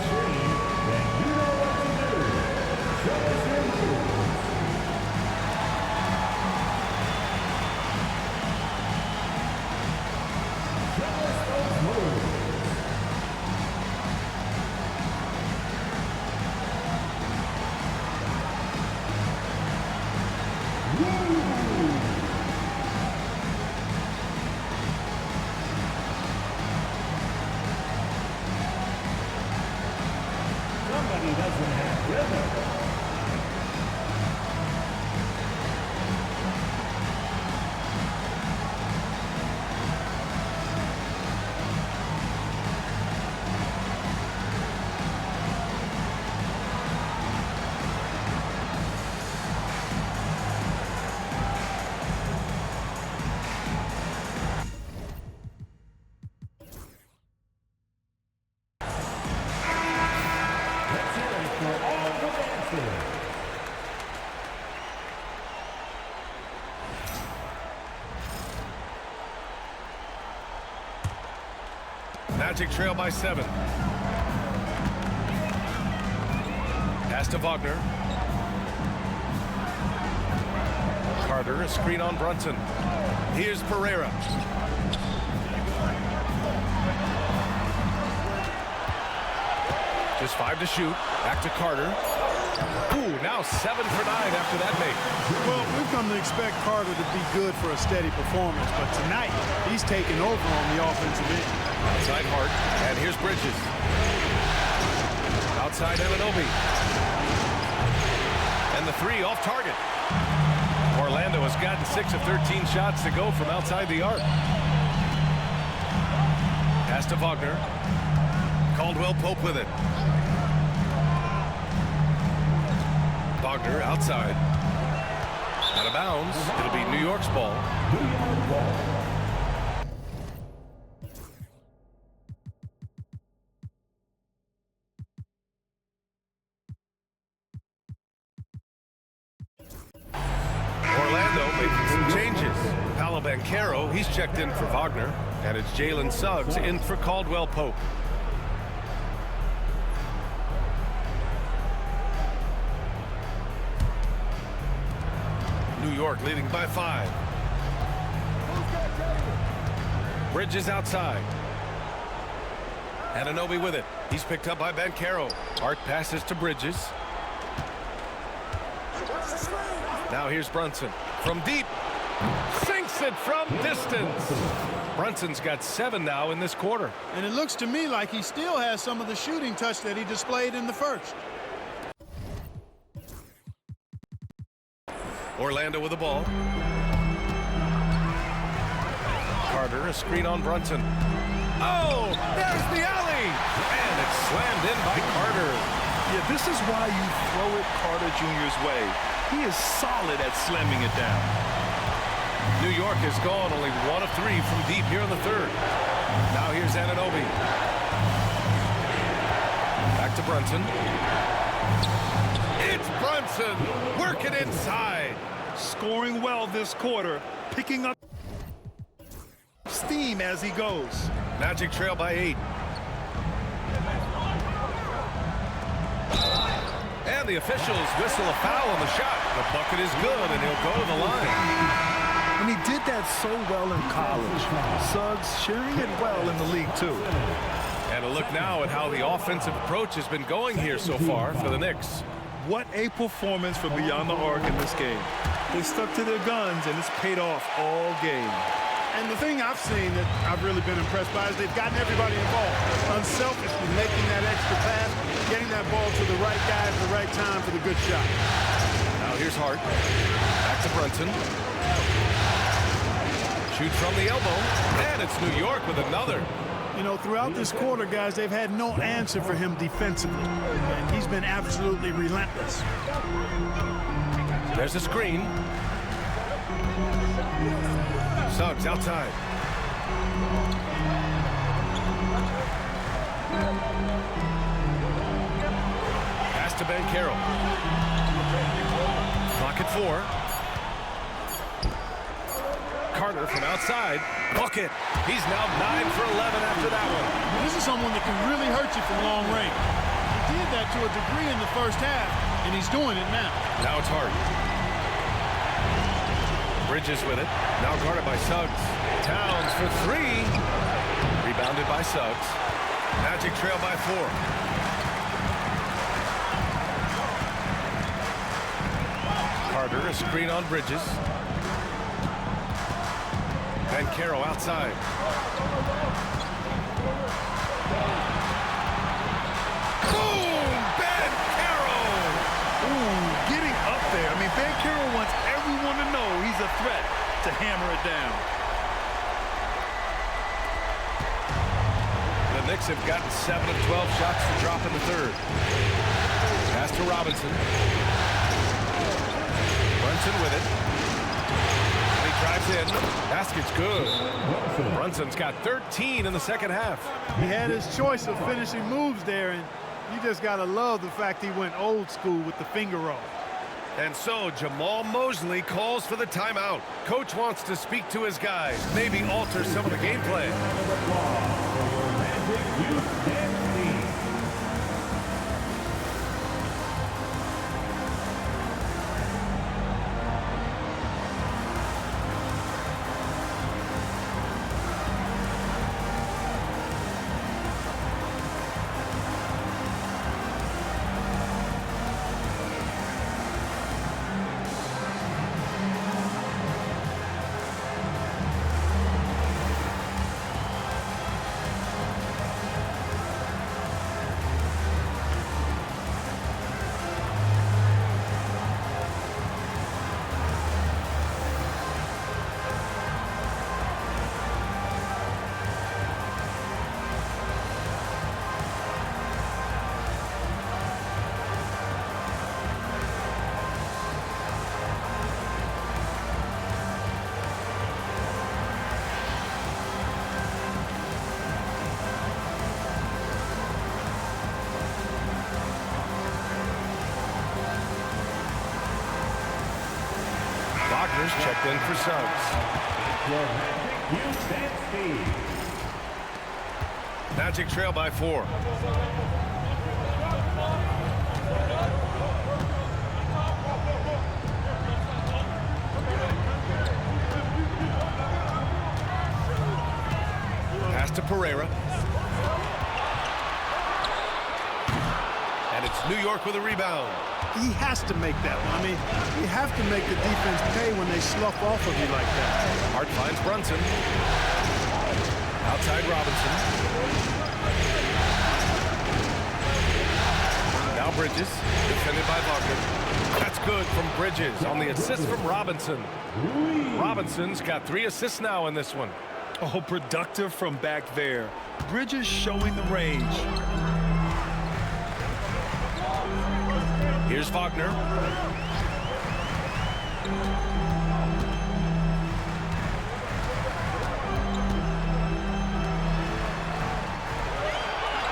Somebody doesn't have rhythm. Magic trail by 7. Pass to Wagner. Carter, a screen on Brunson. Here's Pereira. Just 5 to shoot. Back to Carter. Ooh, now 7 for 9 after that make. Well, we've come to expect Carter to be good for a steady performance, but tonight he's taking over on the offensive end. Outside Hart, and here's Bridges. Outside Anunoby. And the 3 off target. Orlando has gotten 6 of 13 shots to go from outside the arc. Pass to Wagner. Caldwell Pope with it. Wagner outside. Out of bounds. It'll be New York's ball. Orlando making some changes. Paolo Banchero, he's checked in for Wagner. And it's Jalen Suggs in for Caldwell Pope. New York leading by 5. Bridges outside. Anunoby with it. He's picked up by Banchero. Hart passes to Bridges. Now here's Brunson. From deep. Sinks it from distance. Brunson's got 7 now in this quarter. And it looks to me like he still has some of the shooting touch that he displayed in the first. Orlando with the ball. Carter, a screen on Brunson. Oh, there's the alley! And it's slammed in by Carter. Yeah, this is why you throw it Carter Jr.'s way. He is solid at slamming it down. New York has gone only 1 of 3 from deep here in the 3rd. Now here's Anunoby. Back to Brunson. It's Brunson working inside. Scoring well this quarter, picking up steam as he goes. Magic trail by 8. And the officials whistle a foul on the shot. The bucket is good, and he'll go to the line. And he did that so well in college. Suggs sharing it well in the league, too. And a look now at how the offensive approach has been going here so far for the Knicks. What a performance for beyond the arc in this game. They stuck to their guns, and it's paid off all game. And the thing I've seen that I've really been impressed by is they've gotten everybody involved. Unselfishly making that extra pass, getting that ball to the right guy at the right time for the good shot. Now here's Hart. Back to Brunson. Shoot from the elbow. And it's New York with another. You know, throughout this quarter, guys, they've had no answer for him defensively. And he's been absolutely relentless. There's a screen. Suggs outside. Pass to Ben Carroll. Clock at 4. Carter from outside. Bucket. He's now 9 for 11 after that one. This is someone that can really hurt you from long range. He did that to a degree in the first half, and he's doing it now. Now it's hard. Bridges with it. Now guarded by Suggs. Towns for 3. Rebounded by Suggs. Magic trail by 4. Carter, a screen on Bridges. Ben Carroll outside. Boom! Ben Carroll! Ooh, getting up there. I mean, Ben Carroll wants everyone to know he's a threat to hammer it down. The Knicks have gotten 7 of 12 shots to drop in the third. Pass to Robinson. Brunson with it. He drives in. Basket's good. Brunson's got 13 in the second half. He had his choice of finishing moves there, and you just got to love the fact he went old school with the finger roll. And so Jamal Mosley calls for the timeout. Coach wants to speak to his guys, maybe alter some of the gameplay. Wagner's checked in for Suggs. Magic trail by 4. Pass to Pereira. And it's New York with a rebound. He has to make that one. I mean, you have to make the defense pay when they slough off of you like that. Hart finds Brunson. Outside Robinson. Now Bridges, defended by Wagner. That's good from Bridges on the assist from Robinson. Robinson's got 3 assists now in this one. Oh, productive from back there. Bridges showing the range. Here's Wagner.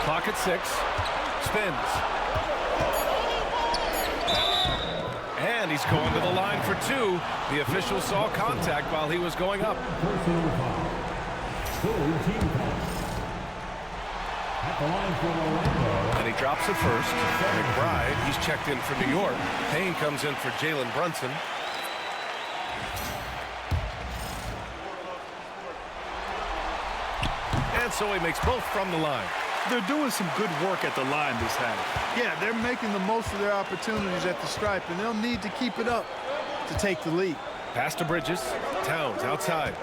Clock at 6. Spins. And he's going to the line for 2. The official saw contact while he was going up. And he drops it first. McBride, he's checked in for New York. Payne comes in for Jalen Brunson. And so he makes both from the line. They're doing some good work at the line this half. Yeah, they're making the most of their opportunities at the stripe, and they'll need to keep it up to take the lead. Pass to Bridges. Towns outside.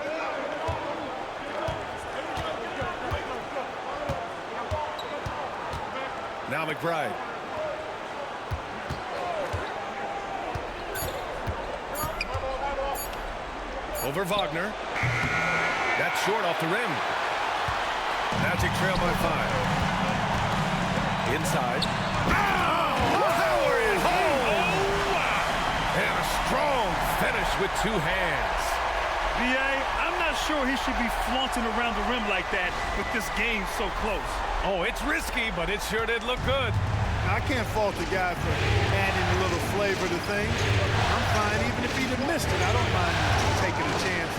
Now McBride. Over Wagner. That's short off the rim. Magic trail by 5. Inside. Power is home! And a strong finish with 2 hands. B.A., I'm not sure he should be flaunting around the rim like that with this game so close. Oh, it's risky, but it sure did look good. I can't fault the guy for adding a little flavor to things. I'm fine even if he'd have missed it. I don't mind taking a chance.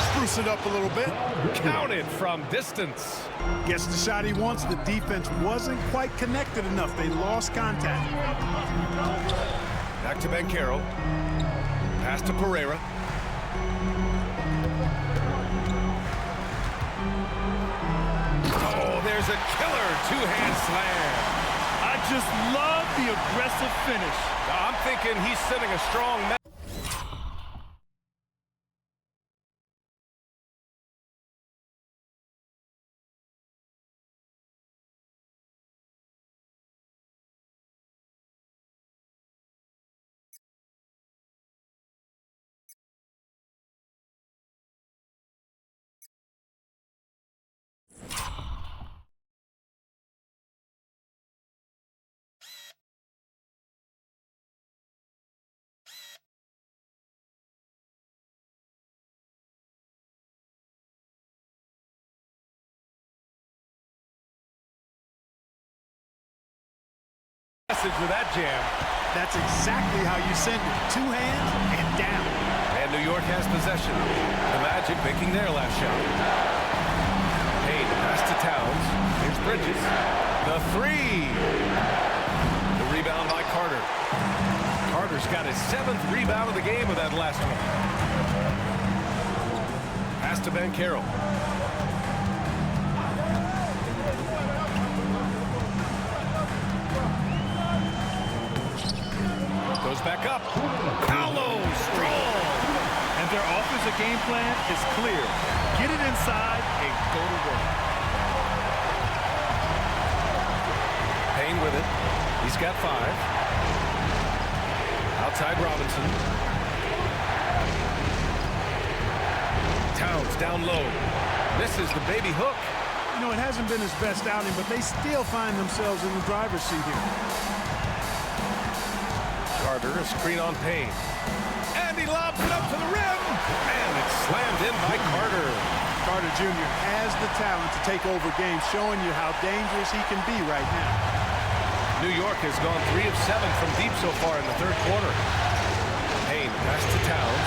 Spruce it up a little bit. Counted from distance. Gets the shot he wants. The defense wasn't quite connected enough. They lost contact. Back to Banchero. Pass to Pereira. Oh, there's a killer two-hand slam. I just love the aggressive finish. Now, I'm thinking he's sending a strong message. With that jam. That's exactly how you send it. Two hands and down. And New York has possession. The Magic making their last shot. Payne pass to Towns. Here's Bridges. The three. The rebound by Carter. Carter's got his 7th rebound of the game with that last one. Pass to Banchero. Goes back up. Paolo strong. And their offensive game plan is clear. Get it inside and go to work. Payne with it. He's got 5. Outside Robinson. Towns down low. Misses the baby hook. You know, it hasn't been his best outing, but they still find themselves in the driver's seat here. Carter, a screen on Payne. And he lobs it up to the rim. And it's slammed in by Carter. Carter Jr. has the talent to take over games, showing you how dangerous he can be right now. New York has gone 3 of 7 from deep so far in the 3rd quarter. Payne pass to Towns.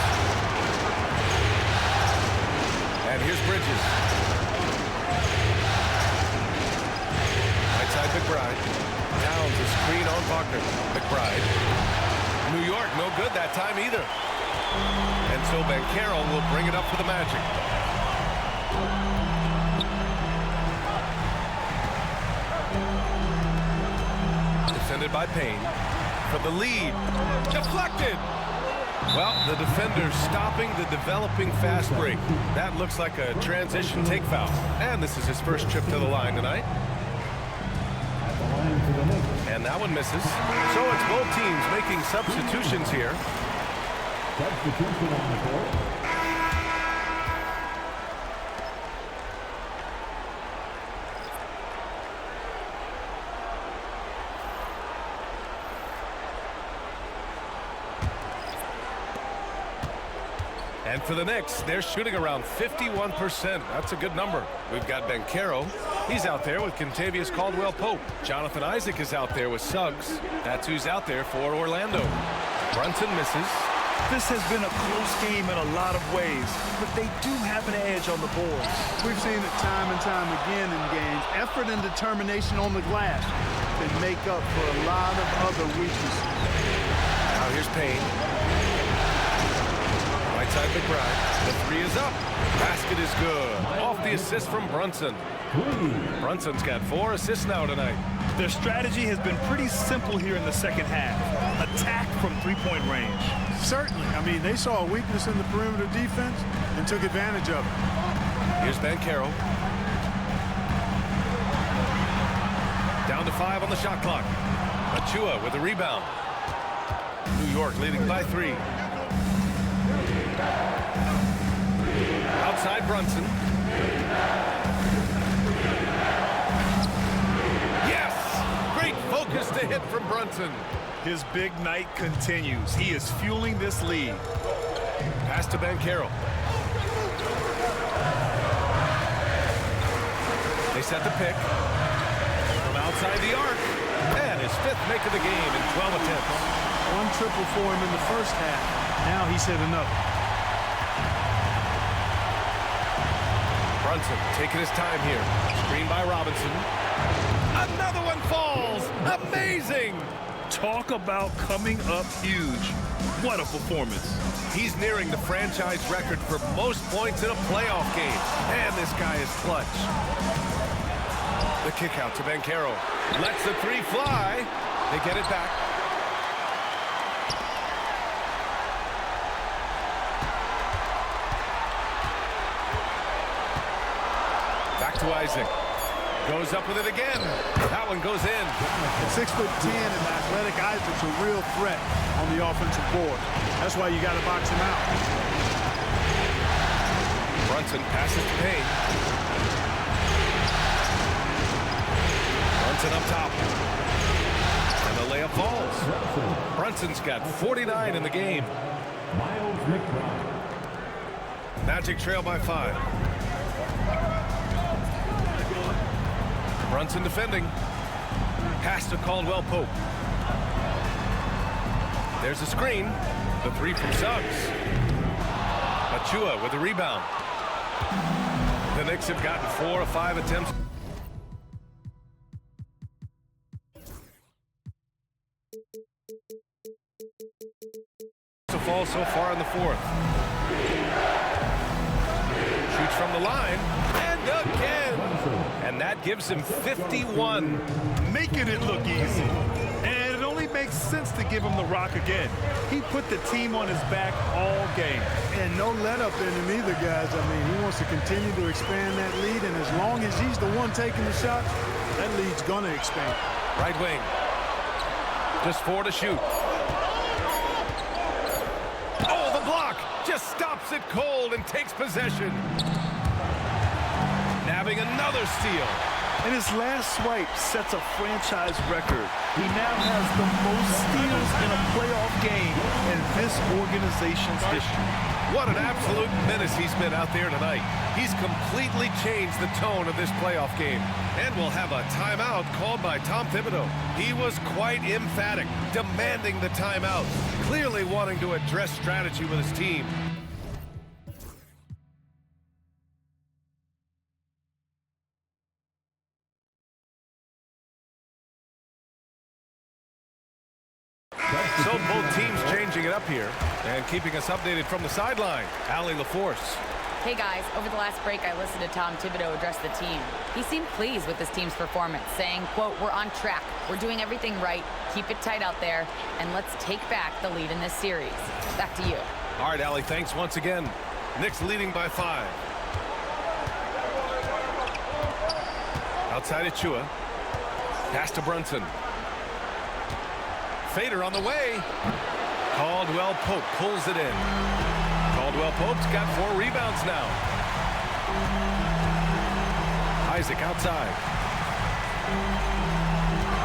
And here's Bridges. Right side McBride. Towns a screen on Wagner. McBride. New York no good that time either. And so Banchero will bring it up for the Magic. Defended by Payne. For the lead. Deflected. Well, the defender stopping the developing fast break. That looks like a transition take foul. And this is his first trip to the line tonight. And that one misses. So it's both teams making substitutions here. Substitution on the court. And for the Knicks, they're shooting around 51%. That's a good number. We've got Banchero. He's out there with Kentavious Caldwell-Pope. Jonathan Isaac is out there with Suggs. That's who's out there for Orlando. Brunson misses. This has been a close game in a lot of ways, but they do have an edge on the boards. We've seen it time and time again in games. Effort and determination on the glass can make up for a lot of other weaknesses. Now here's Payne. Right side McBride. The three is up. Basket is good. Off the assist from Brunson. Brunson's got 4 assists now tonight. Their strategy has been pretty simple here in the second half. Attack from three-point range. Certainly. I mean, they saw a weakness in the perimeter defense and took advantage of it. Here's Banchero. Down to 5 on the shot clock. Achua with a rebound. New York leading by 3. Outside Brunson. Yes! Great focus to hit from Brunson. His big night continues. He is fueling this lead. Pass to Banchero. They set the pick. outside the arc. And his 5th make of the game in 12 attempts. One triple for him in the first half. Now he's hit another. Brunson taking his time here. Screen by Robinson. Another one falls. Amazing. Talk about coming up huge. What a performance. He's nearing the franchise record for most points in a playoff game. And this guy is clutch. The kick out to Banchero. Lets the 3 fly. They get it back. Back to Isaac. Goes up with it again. That one goes in. At 6'10" and athletic, Isaac's a real threat on the offensive board. That's why you got to box him out. Brunson passes to Payne. Brunson up top. And the layup falls. Brunson's got 49 in the game. Magic trail by 5. Brunson defending. Pass to Caldwell Pope. There's a screen. The 3 from Suggs. Achua with the rebound. The Knicks have gotten 4 of 5 attempts. To fall so far in the 4th. Shoots from the line. And again. And that gives him 51. Making it look easy. And it only makes sense to give him the rock again. He put the team on his back all game. And no let up in him either, guys. I mean, he wants to continue to expand that lead, and as long as he's the one taking the shot, that lead's going to expand. Right wing. Just 4 to shoot. Oh, the block! Just stops it cold and takes possession. Nabbing another steal. And his last swipe sets a franchise record. He now has the most steals in a playoff game in this organization's history. What an absolute menace he's been out there tonight. He's completely changed the tone of this playoff game. And we'll have a timeout called by Tom Thibodeau. He was quite emphatic, demanding the timeout, clearly wanting to address strategy with his team. So both teams changing it up here and keeping us updated from the sideline. Allie LaForce. Hey guys, over the last break I listened to Tom Thibodeau address the team. He seemed pleased with his team's performance, saying, quote, "We're on track. We're doing everything right. Keep it tight out there, and let's take back the lead in this series." Back to you. All right, Allie, thanks once again. Knicks leading by 5. Outside Achua. Pass to Brunson. Fader on the way. Caldwell Pope pulls it in. Caldwell Pope's got 4 rebounds now. Isaac outside.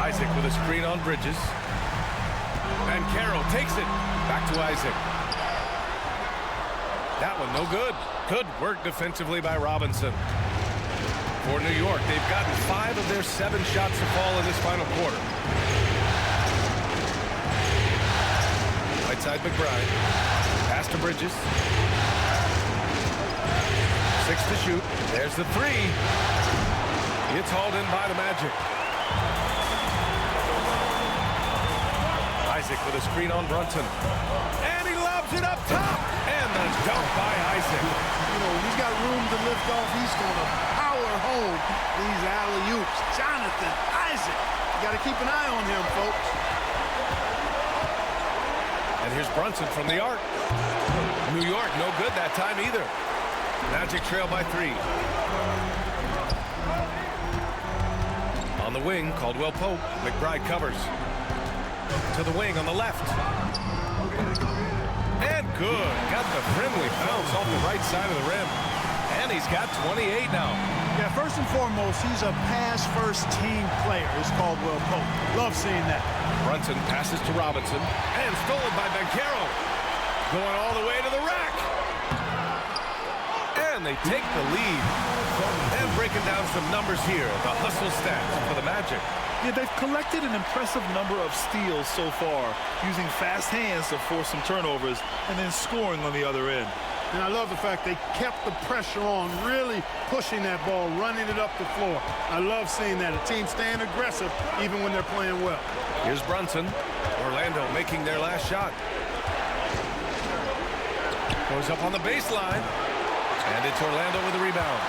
Isaac with a screen on Bridges. Banchero takes it. Back to Isaac. That one no good. Good work defensively by Robinson. For New York, they've gotten 5 of their 7 shots to fall in this final quarter. Right side McBride. Pass to Bridges. 6 to shoot. There's the 3. It's hauled in by the Magic. Isaac with a screen on Brunson. And he lobs it up top. And the dunk by Isaac. You know, he's got room to lift off. He's going to power home these alley-oops. Jonathan Isaac. You got to keep an eye on him, folks. And here's Brunson from the arc. New York, no good that time either. Magic trail by 3. On the wing, Caldwell Pope. McBride covers. To the wing on the left. And good. Got the friendly bounce off the right side of the rim. And he's got 28 now. Yeah, first and foremost, he's a pass-first team player, is Caldwell Pope. Love seeing that. Brunson passes to Robinson. And stolen by Banchero. Going all the way to the rack. And they take the lead. And breaking down some numbers here. The hustle stats for the Magic. Yeah, they've collected an impressive number of steals so far, using fast hands to force some turnovers and then scoring on the other end. And I love the fact they kept the pressure on, really pushing that ball, running it up the floor. I love seeing that. A team staying aggressive even when they're playing well. Here's Brunson. Orlando making their last shot. Goes up on the baseline. And it's Orlando with the rebound.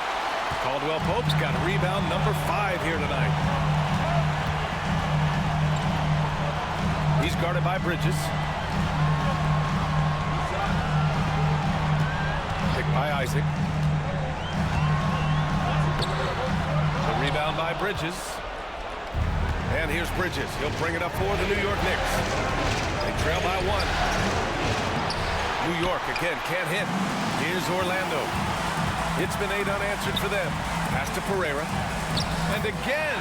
Caldwell Pope's got rebound number 5 here tonight. He's guarded by Bridges. Picked by Isaac. The rebound by Bridges. And here's Bridges. He'll bring it up for the New York Knicks. They trail by 1. New York again can't hit. Here's Orlando. It's been 8 unanswered for them. Pass to Pereira. And again,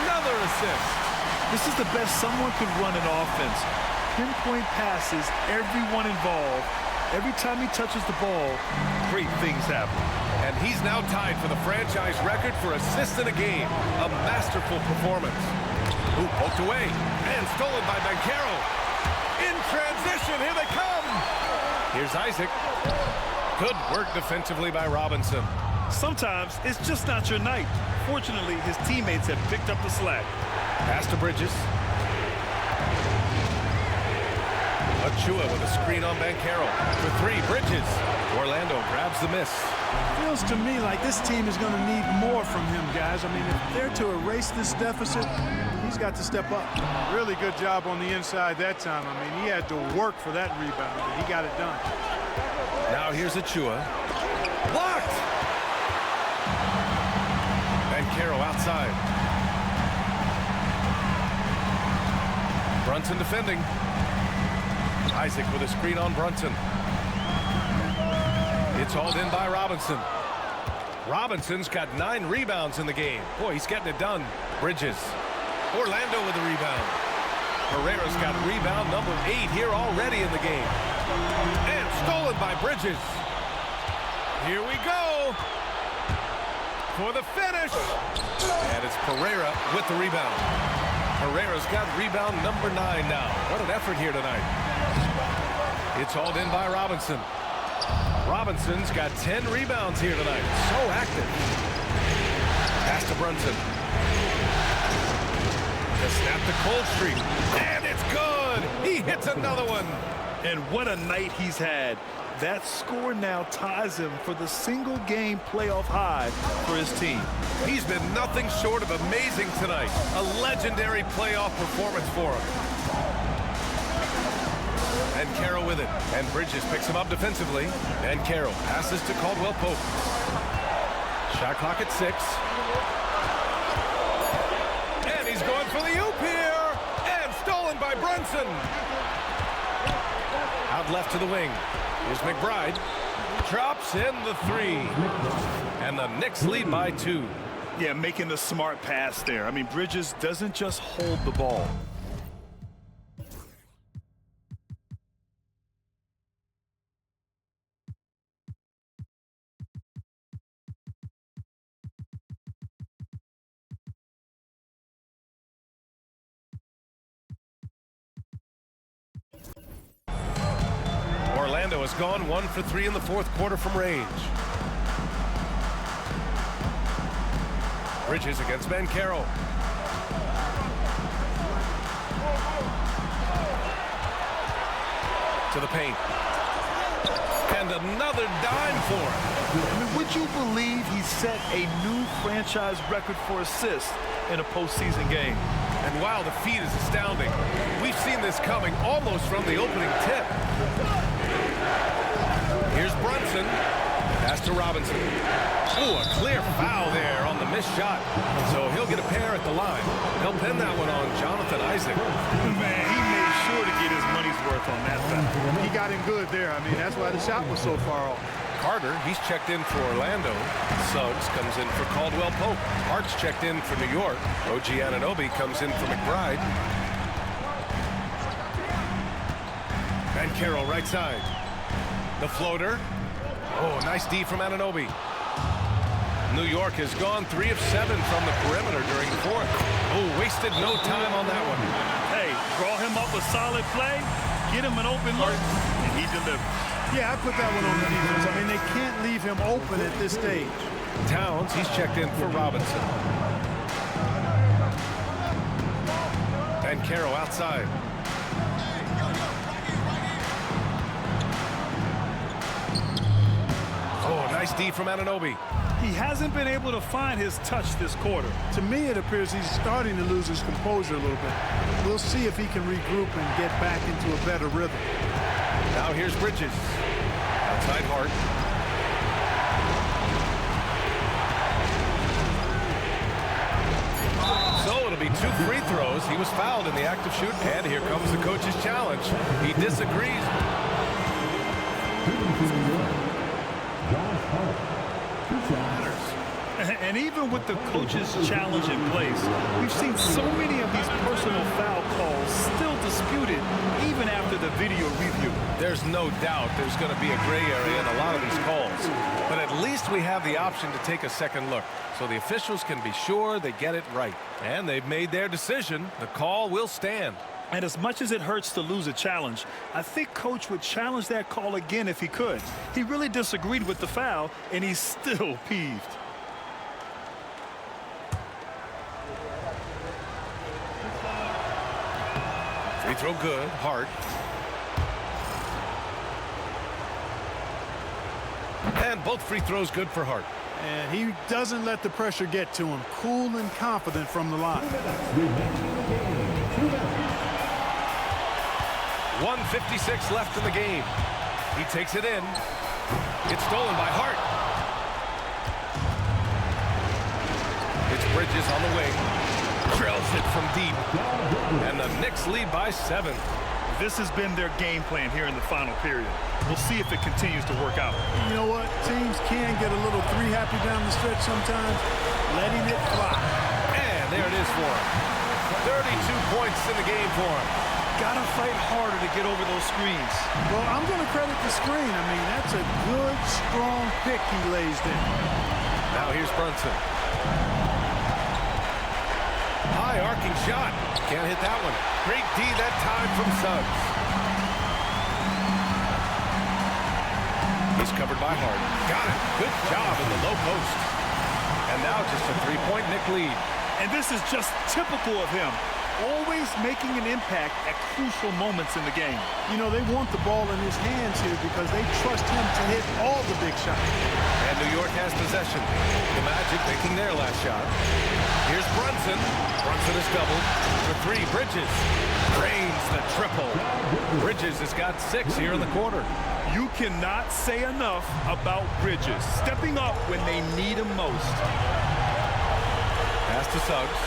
another assist. This is the best someone could run an offense. Pinpoint passes, everyone involved. Every time he touches the ball, great things happen. And he's now tied for the franchise record for assists in a game. A masterful performance. Ooh, poked away. And stolen by Banchero. In transition, here they come. Here's Isaac. Good work defensively by Robinson. Sometimes it's just not your night. Fortunately, his teammates have picked up the slack. Pass to Bridges. Achua with a screen on Banchero. For 3, Bridges. Orlando grabs the miss. Feels to me like this team is going to need more from him, guys. I mean, if they're to erase this deficit, he's got to step up. Really good job on the inside that time. I mean, he had to work for that rebound, but he got it done. Now here's Achua. Blocked! Banchero outside. Brunson defending. Isaac with a screen on Brunson. It's hauled in by Robinson. Robinson's got 9 rebounds in the game. Boy, he's getting it done. Bridges. Orlando with the rebound. Pereira's got rebound number 8 here already in the game. And stolen by Bridges. Here we go. For the finish. And it's Pereira with the rebound. Pereira's got rebound number 9 now. What an effort here tonight. It's hauled in by Robinson. Robinson's got 10 rebounds here tonight. So active. Pass to Brunson. To snap the cold streak. And it's good. He hits another one. And what a night he's had. That score now ties him for the single-game playoff high for his team. He's been nothing short of amazing tonight. A legendary playoff performance for him. And Carroll with it. And Bridges picks him up defensively. And Carroll passes to Caldwell Pope. Shot clock at 6. And he's going for the oop here. And stolen by Brunson. Out left to the wing. Here's McBride. Drops in the 3. And the Knicks lead by 2. Yeah, making the smart pass there. I mean, Bridges doesn't just hold the ball. Orlando has gone 1 for 3 in the 4th quarter from range. Bridges against Banchero. To the paint. And another dime for him. I mean, would you believe he set a new franchise record for assists in a postseason game? And wow, the feat is astounding. We've seen this coming almost from the opening tip. Here's Brunson. Pass to Robinson. Ooh, a clear foul there on the missed shot. So he'll get a pair at the line. He'll pin that one on Jonathan Isaac. Man, he made sure to get his money's worth on that foul. He got him good there. I mean, that's why the shot was so far off. Carter, he's checked in for Orlando. Suggs comes in for Caldwell Pope. Hart's checked in for New York. OG Anunoby comes in for McBride. And Carroll right side. The floater. Oh, nice D from Anunoby. New York has gone 3 of 7 from the perimeter during the fourth. Oh, wasted no time on that one. Hey, draw him up a solid play, get him an open look, and he delivers. Yeah, I put that one on the defense. I mean, they can't leave him open at this stage. Towns, he's checked in for Robinson. And Caro outside. Oh, nice D from Anunoby. He hasn't been able to find his touch this quarter. To me, it appears he's starting to lose his composure a little bit. We'll see if he can regroup and get back into a better rhythm. Now here's Bridges. Outside Hart. So it'll be 2 free throws. He was fouled in the act of shooting. And here comes the coach's challenge. He disagrees. And even with the coach's challenge in place, we've seen so many of these personal foul calls still disputed even after the video review. There's no doubt there's going to be a gray area in a lot of these calls. But at least we have the option to take a second look, so the officials can be sure they get it right. And they've made their decision. The call will stand. And as much as it hurts to lose a challenge, I think Coach would challenge that call again if he could. He really disagreed with the foul, and he's still peeved. Free throw good. Hart. And both free throws good for Hart. And he doesn't let the pressure get to him. Cool and confident from the line. 1:56 left in the game. He takes it in. It's stolen by Hart. It's Bridges on the wing. Drills it from deep. And the Knicks lead by 7. This has been their game plan here in the final period. We'll see if it continues to work out. You know what? Teams can get a little three-happy down the stretch sometimes, letting it fly. And there it is for him. 32 points in the game for him. Gotta fight harder to get over those screens. Well, I'm going to credit the screen. I mean, that's a good, strong pick he lays there. Now here's Brunson. High arcing shot. Can't hit that one. Great D that time from Suggs. He's covered by Hart. Got it. Good job in the low post. And now just a 3-point Knick lead. And this is just typical of him. Always making an impact at crucial moments in the game. You know, they want the ball in his hands here because they trust him to hit all the big shots. And New York has possession. The Magic making their last shot. Here's Brunson. Brunson is doubled. For 3, Bridges. Drains the triple. Bridges has got 6 here in the quarter. You cannot say enough about Bridges stepping up when they need him most. Pass to Suggs.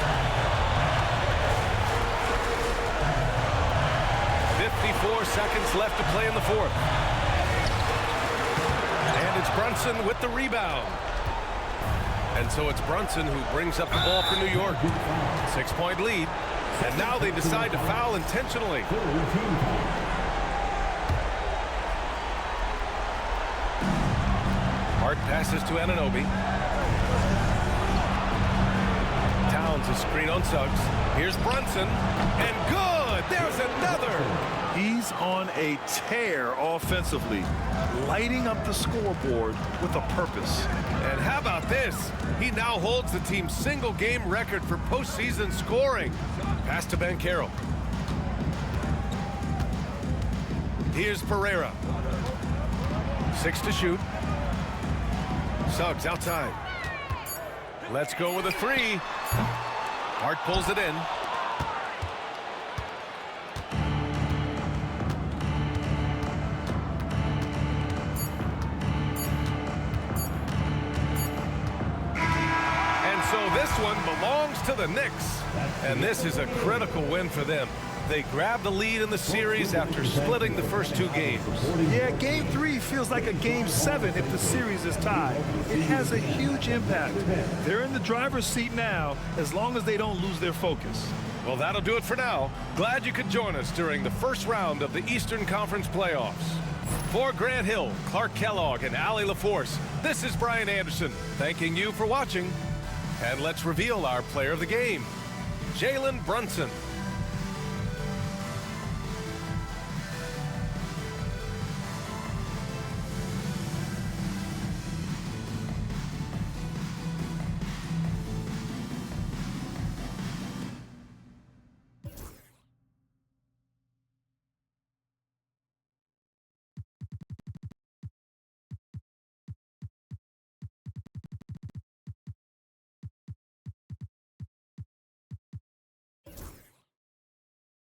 54 seconds left to play in the fourth. And it's Brunson with the rebound. And so it's Brunson who brings up the ball for New York. 6-point lead. And now they decide to foul intentionally. Hart passes to Anunoby. Towns a screen on Suggs. Here's Brunson. And good! There's another! He's on a tear offensively, lighting up the scoreboard with a purpose. And how about this? He now holds the team's single-game record for postseason scoring. Pass to Banchero. Here's Pereira. 6 to shoot. Suggs outside. Let's go with a 3. Hart pulls it in. This one belongs to the Knicks, and this is a critical win for them. They grab the lead in the series after splitting the first 2 games. Yeah, Game 3 feels like a Game 7 if the series is tied. It has a huge impact. They're in the driver's seat now as long as they don't lose their focus. Well, that'll do it for now. Glad you could join us during the first round of the Eastern Conference playoffs. For Grant Hill, Clark Kellogg, and Allie LaForce, this is Brian Anderson, thanking you for watching. And let's reveal our player of the game, Jalen Brunson.